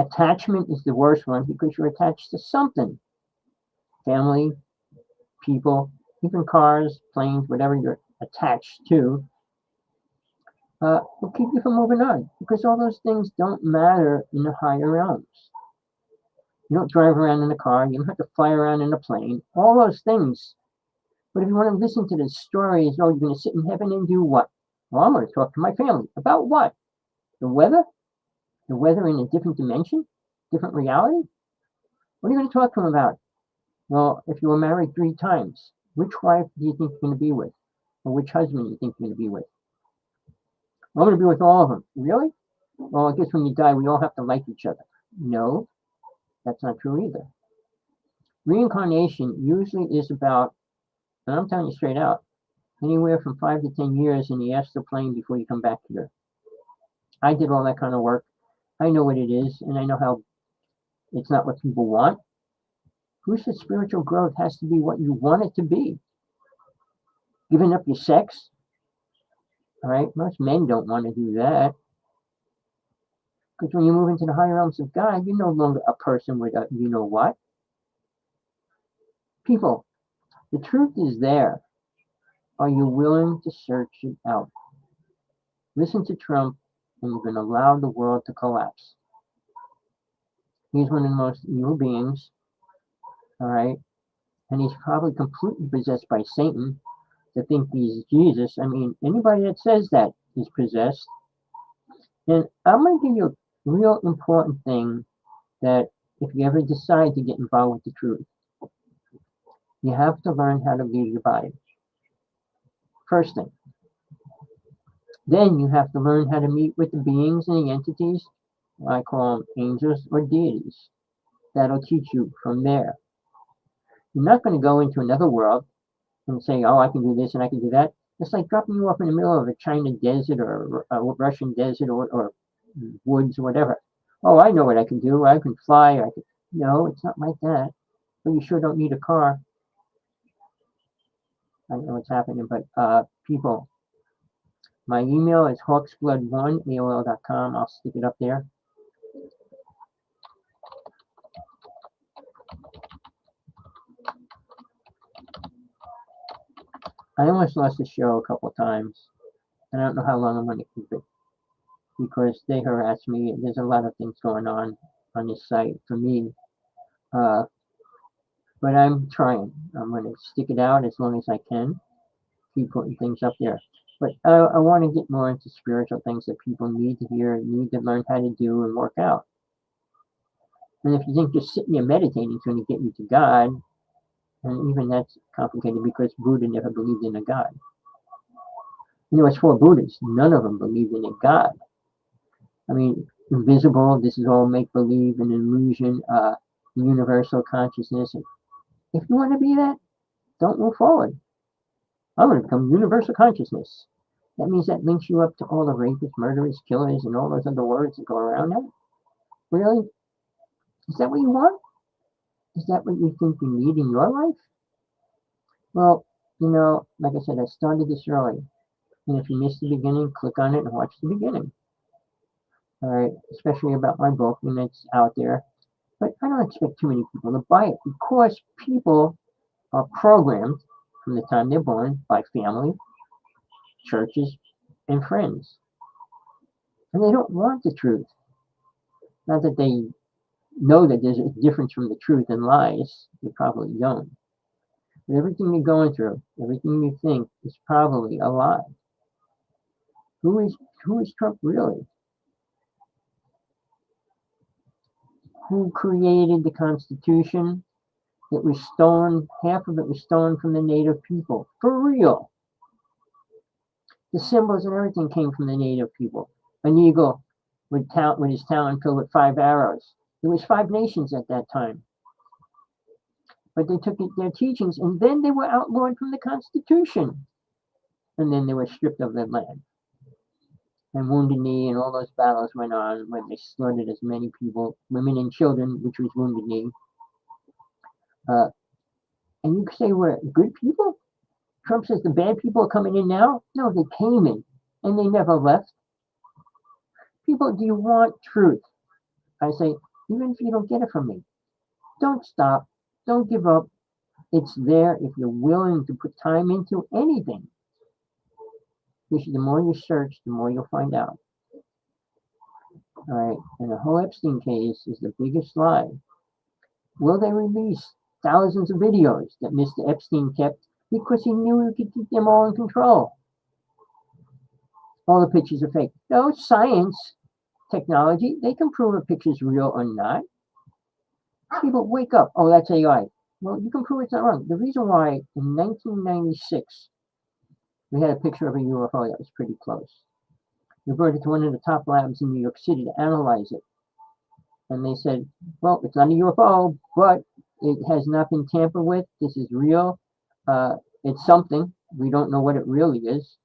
Speaker 2: Attachment is the worst one because you're attached to something. Family, people, even cars, planes, whatever you're attached to, will keep you from moving on because all those things don't matter in the higher realms. You don't drive around in a car, you don't have to fly around in a plane, all those things. But if you want to listen to the stories, oh, you're going to sit in heaven and do what? Well, I'm going to talk to my family. About what? The weather? The weather in a different dimension? Different reality? What are you going to talk to them about? Well, if you were married 3 times, which wife do you think you're going to be with? Or which husband do you think you're going to be with? I'm going to be with all of them. Really? Well, I guess when you die, we all have to like each other. No, that's not true either. Reincarnation usually is about, and I'm telling you straight out, anywhere from 5 to 10 years in the astral plane before you come back here. I did all that kind of work. I know what it is, and I know how it's not what people want. Who said spiritual growth has to be what you want it to be? Giving up your sex? All right, most men don't want to do that. Because when you move into the higher realms of God, you're no longer a person with a you know what. People, the truth is there. Are you willing to search it out? Listen to Trump, and you're going to allow the world to collapse. He's one of the most evil beings, all right? And he's probably completely possessed by Satan to think he's Jesus. I mean, anybody that says that is possessed. And I'm going to give you a real important thing that if you ever decide to get involved with the truth, you have to learn how to leave your body. First thing. Then you have to learn how to meet with the beings and the entities, I call them angels or deities. That'll teach you from there. You're not going to go into another world and say, oh, I can do this and I can do that. It's like dropping you off in the middle of a China desert or a Russian desert or woods or whatever. Oh, I know what I can do. I can fly. I can. No, it's not like that. But you sure don't need a car. I don't know what's happening, but people, my email is hawksblood1@aol.com. I'll stick it up there. I almost lost the show a couple times. I don't know how long I'm going to keep it because they harass me. There's a lot of things going on this site for me. But I'm trying. I'm going to stick it out as long as I can. Keep putting things up there. But I want to get more into spiritual things that people need to hear, need to learn how to do and work out. And if you think just sitting there meditating is going to get you to God, and even that's complicated because Buddha never believed in a God. You know, it's 4 Buddhas. None of them believed in a God. I mean, invisible, this is all make-believe, an illusion, universal consciousness. And if you want to be that, don't move forward. I'm going to become universal consciousness. That means that links you up to all the rapists, murderers, killers, and all those other words that go around that. Really? Is that what you want? Is that what you think you need in your life? Well, you know, like I said, I started this early. And if you missed the beginning, click on it and watch the beginning. All right, especially about my book, and it's out there. But I don't expect too many people to buy it because people are programmed from the time they're born by family, churches, and friends. And they don't want the truth. Not that they know that there's a difference from the truth and lies. They probably don't. But everything you're going through, everything you think is probably a lie. Who is Trump really? Who created the Constitution? It was stolen, half of it was stolen from the native people. For real. The symbols and everything came from the native people. An eagle with his talon filled with 5 arrows. There was 5 nations at that time. But they took their teachings and then they were outlawed from the Constitution. And then they were stripped of their land. And Wounded Knee and all those battles went on when they slaughtered as many people, women and children, which was Wounded Knee. And you say we're good people? Trump says the bad people are coming in now? No, they came in and they never left. People, do you want truth? I say, even if you don't get it from me, don't stop. Don't give up. It's there if you're willing to put time into anything. Because the more you search, the more you'll find out. All right, and the whole Epstein case is the biggest lie. Will they release thousands of videos that Mr. Epstein kept because he knew he could keep them all in control? All the pictures are fake. No, science, technology, they can prove a picture's real or not. People, wake up. Oh, that's AI. Well, you can prove it's not wrong. The reason why in 1996, we had a picture of a UFO that was pretty close. They brought it to one of the top labs in New York City to analyze it. And they said, well, it's not a UFO, but it has not been tampered with. This is real. It's something. We don't know what it really is,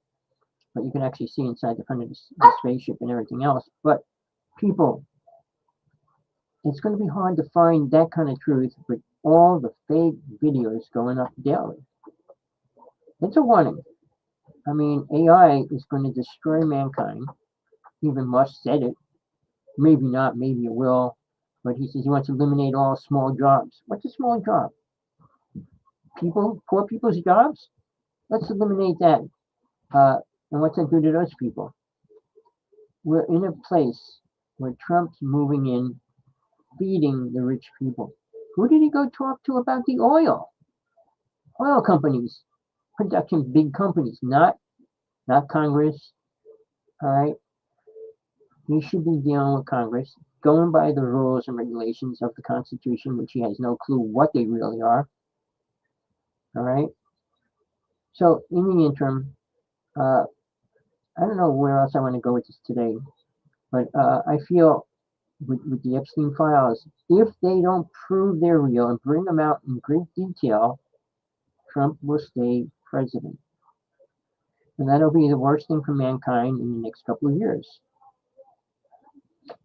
Speaker 2: but you can actually see inside the front of the spaceship and everything else. But people, it's going to be hard to find that kind of truth with all the fake videos going up daily. It's a warning. I mean, AI is going to destroy mankind. Even Musk said it. Maybe not, maybe it will. But he says he wants to eliminate all small jobs. What's a small job? Poor people's jobs? Let's eliminate that. And what's that do to those people? We're in a place where Trump's moving in, feeding the rich people. Who did he go talk to about the oil? Oil companies, production big companies, not Congress. All right. He should be dealing with Congress, going by the rules and regulations of the Constitution, which he has no clue what they really are. All right. So in the interim, I don't know where else I want to go with this today, but I feel with the Epstein files, if they don't prove they're real and bring them out in great detail, Trump will stay president. And that'll be the worst thing for mankind in the next couple of years.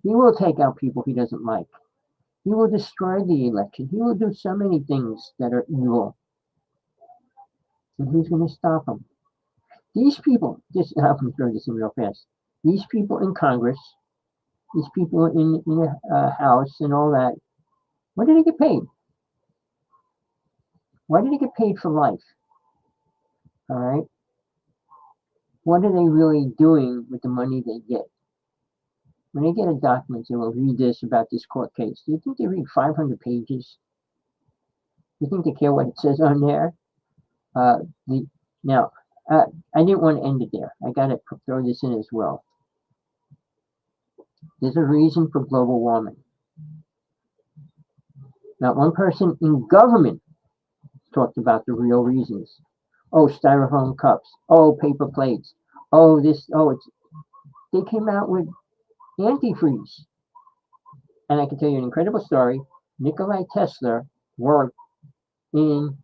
Speaker 2: He will take out people he doesn't like. He will destroy the election. He will do so many things that are evil. And who's going to stop him? These people, I'm going to throw this in real fast. These people in Congress, these people in the House and all that, what did they get paid? Why did they get paid for life? All right. What are they really doing with the money they get? When they get a document, they will read this about this court case. Do you think they read 500 pages? Do you think they care what it says on there? Now, I didn't want to end it there. I got to throw this in as well. There's a reason for global warming. Not one person in government talked about the real reasons. Oh, styrofoam cups. Oh, paper plates. Oh, this. Oh, they came out with antifreeze. And I can tell you an incredible story. Nikola Tesla worked in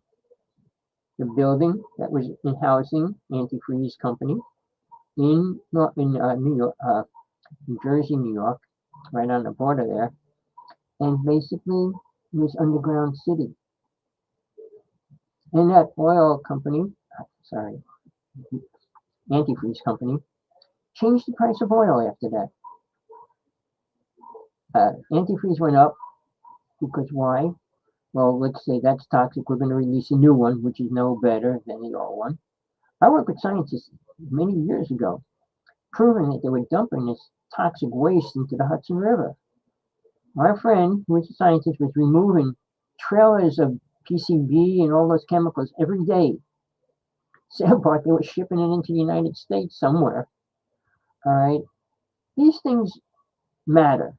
Speaker 2: the building that was in housing antifreeze company in New York, New Jersey, New York, right on the border there. And basically, it was underground city. And that oil company, antifreeze company, changed the price of oil after that. Antifreeze went up because why? Well, let's say that's toxic. We're going to release a new one, which is no better than the old one. I worked with scientists many years ago, proving that they were dumping this toxic waste into the Hudson River. My friend, who was a scientist, was removing trailers of PCB and all those chemicals every day. Sad part, they were shipping it into the United States somewhere. All right. These things matter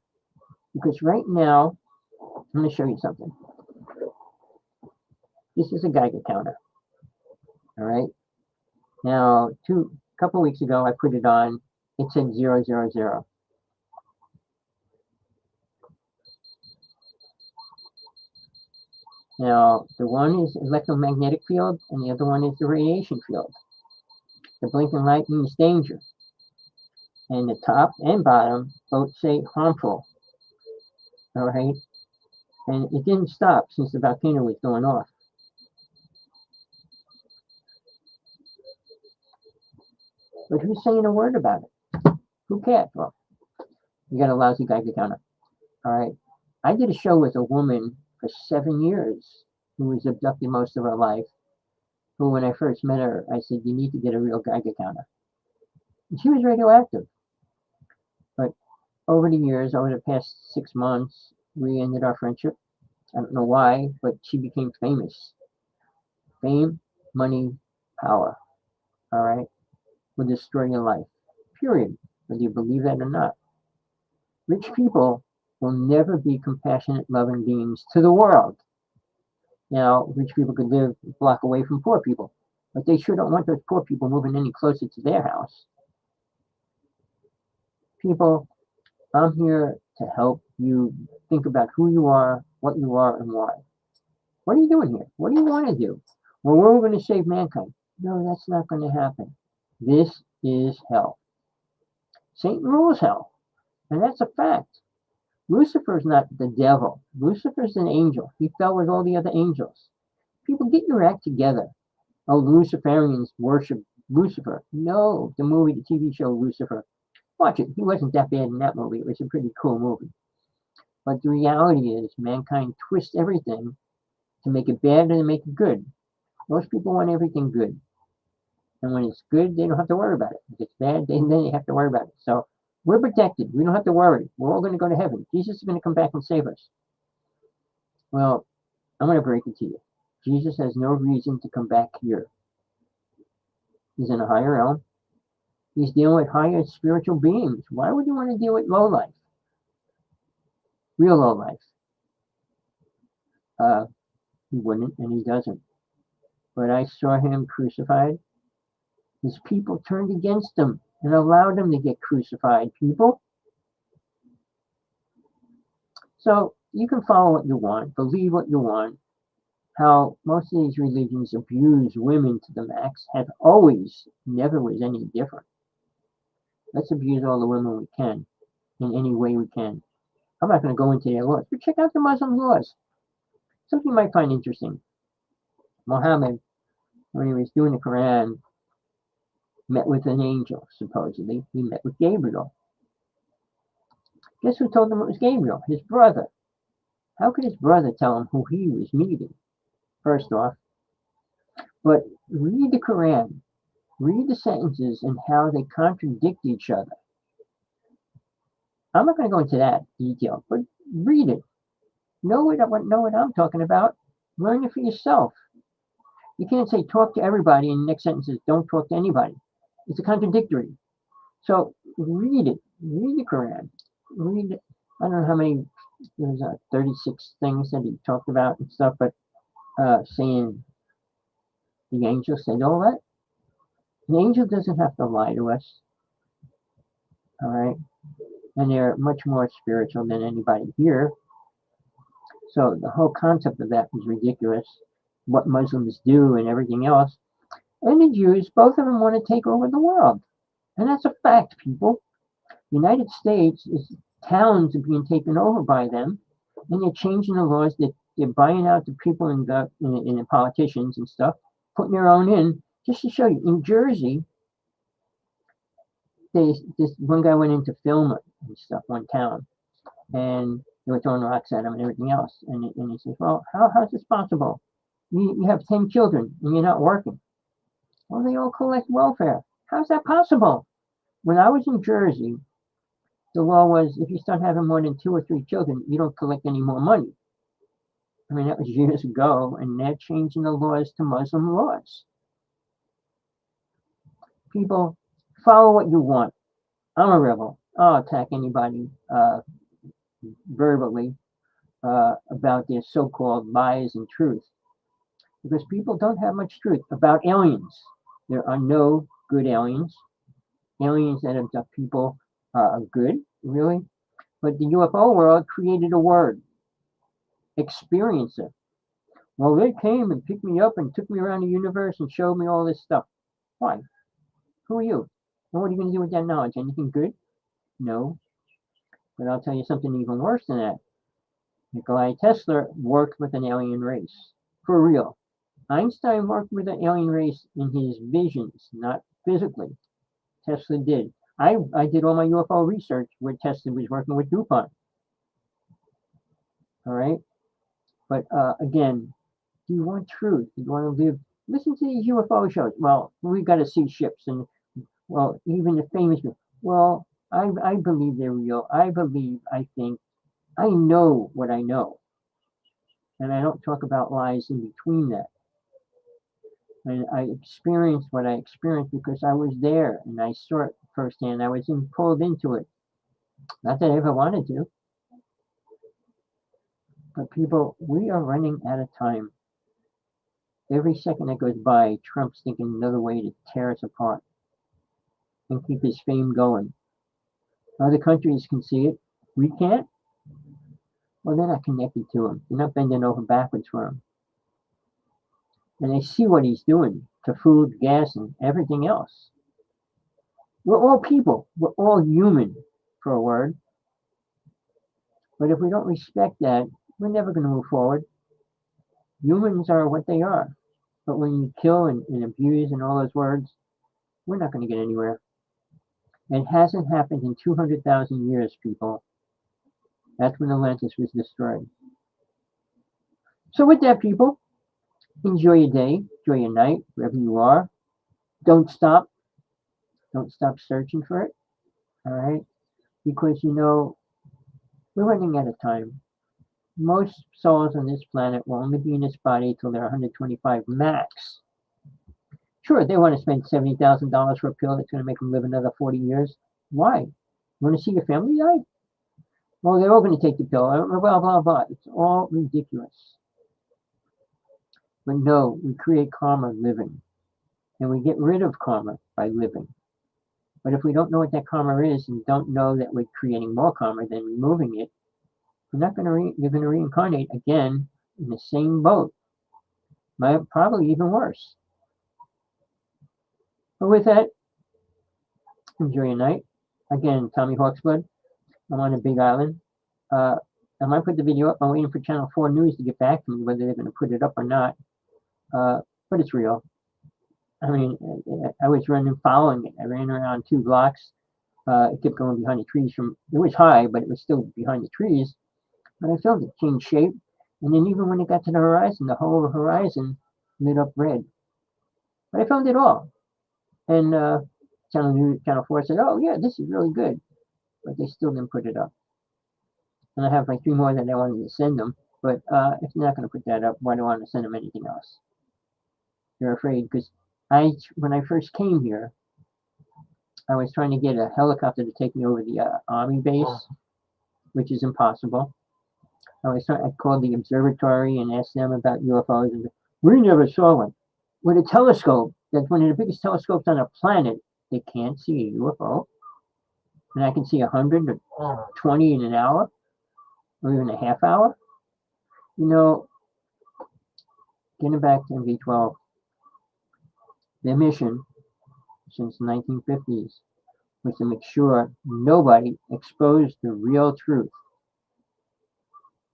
Speaker 2: because right now, I'm going to show you something. This is a Geiger counter. All right. Now, a couple weeks ago, I put it on. It said 000. Now, the one is electromagnetic field, and the other one is the radiation field. The blinking light means danger. And the top and bottom both say harmful. All right? And it didn't stop since the volcano was going off. But who's saying a word about it? Who cares? Well, you got a lousy Geiger counter. All right? I did a show with a woman for 7 years who was abducted most of her life. Who, when I first met her, I said, you need to get a real Geiger counter. And she was radioactive. But over the years, over the past 6 months, we ended our friendship. I don't know why, but she became famous. Fame, money, power. All right? Will destroy your life. Period. Whether you believe that or not. Rich people will never be compassionate, loving beings to the world. Now, rich people could live a block away from poor people, but they sure don't want those poor people moving any closer to their house. People, I'm here to help you think about who you are, what you are, and why. What are you doing here? What do you want to do? Well, we're going to save mankind. No, that's not going to happen. This is hell. Satan rules hell, and that's a fact. Lucifer's not the devil. Lucifer's an angel. He fell with all the other angels. People, get your act together. Oh, Luciferians worship Lucifer. No, the movie, the TV show Lucifer. Watch it. He wasn't that bad in that movie. It was a pretty cool movie. But the reality is, mankind twists everything to make it bad and to make it good. Most people want everything good. And when it's good, they don't have to worry about it. If it's bad, then they have to worry about it. So we're protected. We don't have to worry. We're all going to go to heaven. Jesus is going to come back and save us. Well, I'm going to break it to you. Jesus has no reason to come back here. He's in a higher realm. He's dealing with higher spiritual beings. Why would you want to deal with low life? Real low life. He wouldn't, and he doesn't. But I saw him crucified. His people turned against him and allowed him to get crucified, people. So you can follow what you want, believe what you want. How most of these religions abuse women to the max have always, never was any different. Let's abuse all the women we can in any way we can. I'm not going to go into their laws, but check out the Muslim laws. Something you might find interesting. Muhammad, when he was doing the Quran, met with an angel, supposedly. He met with Gabriel. Guess who told him it was Gabriel? His brother. How could his brother tell him who he was meeting? First off. But read the Quran. Read the sentences and how they contradict each other. I'm not going to go into that detail, but read it. Know what I'm talking about. Learn it for yourself. You can't say talk to everybody and the next sentence is don't talk to anybody. It's a contradictory. So read it. Read the Quran. Read it. I don't know how many, there's 36 things that he talked about and stuff, but saying the angel said all that. The angel doesn't have to lie to us. All right. And they're much more spiritual than anybody here. So the whole concept of that is ridiculous. What Muslims do and everything else. And the Jews, both of them want to take over the world. And that's a fact, people. The United States is towns are being taken over by them, and they're changing the laws. That they're buying out the people and the politicians and stuff, putting their own in. Just to show you, in Jersey, this one guy went in to film it and stuff, one town, and they were throwing rocks at him and everything else. And he says, well, how's this possible? You have 10 children and you're not working. Well, they all collect welfare. How's that possible? When I was in Jersey, the law was if you start having more than 2 or 3 children, you don't collect any more money. I mean, that was years ago, and they're changing the laws to Muslim laws. People, follow what you want. I'm a rebel. I'll attack anybody verbally about their so-called lies and truth. Because people don't have much truth about aliens. There are no good aliens. Aliens that abduct people are good, really. But the UFO world created a word, experiencer. Well, they came and picked me up and took me around the universe and showed me all this stuff. Why? Who are you? And what are you going to do with that knowledge? Anything good? No. But I'll tell you something even worse than that. Nikola Tesla worked with an alien race. For real. Einstein worked with an alien race in his visions, not physically. Tesla did. I did all my UFO research where Tesla was working with DuPont. All right? But again, do you want truth? Do you want to live? Listen to these UFO shows. Well, we got to see ships. And, well, even the famous people. Well, I believe they're real. I think. I know what I know. And I don't talk about lies in between that. And I experienced what I experienced because I was there and I saw it firsthand. I was pulled into it. Not that I ever wanted to. But people, we are running out of time. Every second that goes by, Trump's thinking another way to tear us apart and keep his fame going. Other countries can see it. We can't. Well, they're not connected to him. They're not bending over backwards for him. And they see what he's doing to food, gas, and everything else. We're all people. We're all human, for a word. But if we don't respect that, we're never going to move forward. Humans are what they are. But when you kill and abuse and all those words, we're not going to get anywhere. It hasn't happened in 200,000 years, people. That's when Atlantis was destroyed. So with that, people, enjoy your day, enjoy your night, wherever you are. Don't stop. Don't stop searching for it. All right? Because, we're running out of time. Most souls on this planet will only be in this body till they're 125 max. Sure, they want to spend $70,000 for a pill that's going to make them live another 40 years. Why? You want to see your family die? Well, they're all going to take the pill. Blah, blah, blah. It's all ridiculous. But no, we create karma living. And we get rid of karma by living. But if we don't know what that karma is and don't know that we're creating more karma than removing it, you're going to reincarnate again in the same boat. Probably even worse. But with that, enjoy your night. Again, Tommy Hawksblood. I'm on a big island. I might put the video up. I'm waiting for Channel 4 News to get back to me whether they're going to put it up or not. But it's real. I mean, I was following it. I ran around 2 blocks. It kept going behind the trees. It was high, but it was still behind the trees. But I felt it change shape. And then even when it got to the horizon, the whole horizon lit up red. But I filmed it all. And Channel 4 said, oh, yeah, this is really good. But they still didn't put it up. And I have like 3 more that I wanted to send them. But if they're not going to put that up, why do I want to send them anything else? They're afraid because when I first came here, I was trying to get a helicopter to take me over the army base, which is impossible. I called the observatory and asked them about UFOs, and we never saw one. With a telescope, that's one of the biggest telescopes on the planet, they can't see a UFO. And I can see 100 or 20 in an hour, or even a half hour. Getting back to MV-12, their mission since the 1950s was to make sure nobody exposed the real truth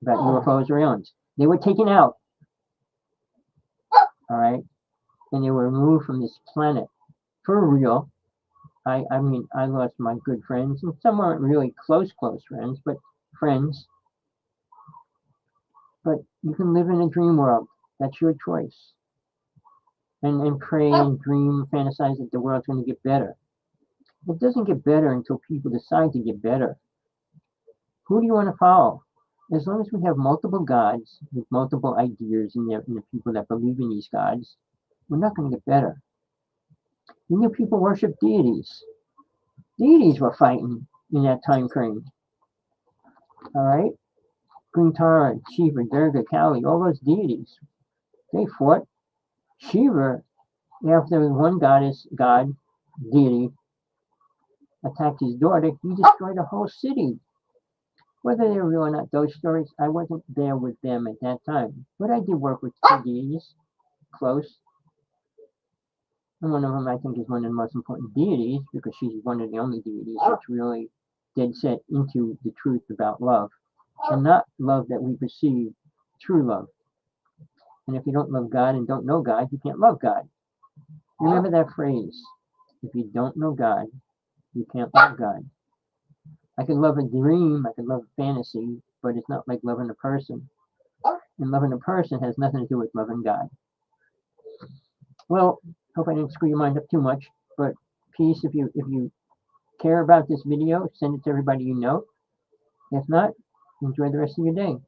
Speaker 2: about UFOs or aliens. They were taken out, all right, and they were removed from this planet for real. I mean, I lost my good friends, and some weren't really close friends, but friends. But you can live in a dream world. That's your choice. And pray and dream, fantasize that the world's going to get better. It doesn't get better until people decide to get better. Who do you want to follow? As long as we have multiple gods with multiple ideas in the people that believe in these gods, we're not going to get better. People worship deities. Deities were fighting in that time frame. All right? Green Tara, Shiva, Durga, Kali, all those deities. They fought. Shiva, after one deity, attacked his daughter, he destroyed a whole city. Whether they're real or not, those stories, I wasn't there with them at that time. But I did work with 2 deities, close. And one of them, I think, is one of the most important deities because she's one of the only deities that's really dead set into the truth about love. And not love that we perceive, true love. And if you don't love God and don't know God, you can't love God. Remember that phrase. If you don't know God, you can't love God. I can love a dream, I can love a fantasy, but it's not like loving a person. And loving a person has nothing to do with loving God. Well, hope I didn't screw your mind up too much, but peace. If you care about this video, send it to everybody you know. If not, enjoy the rest of your day.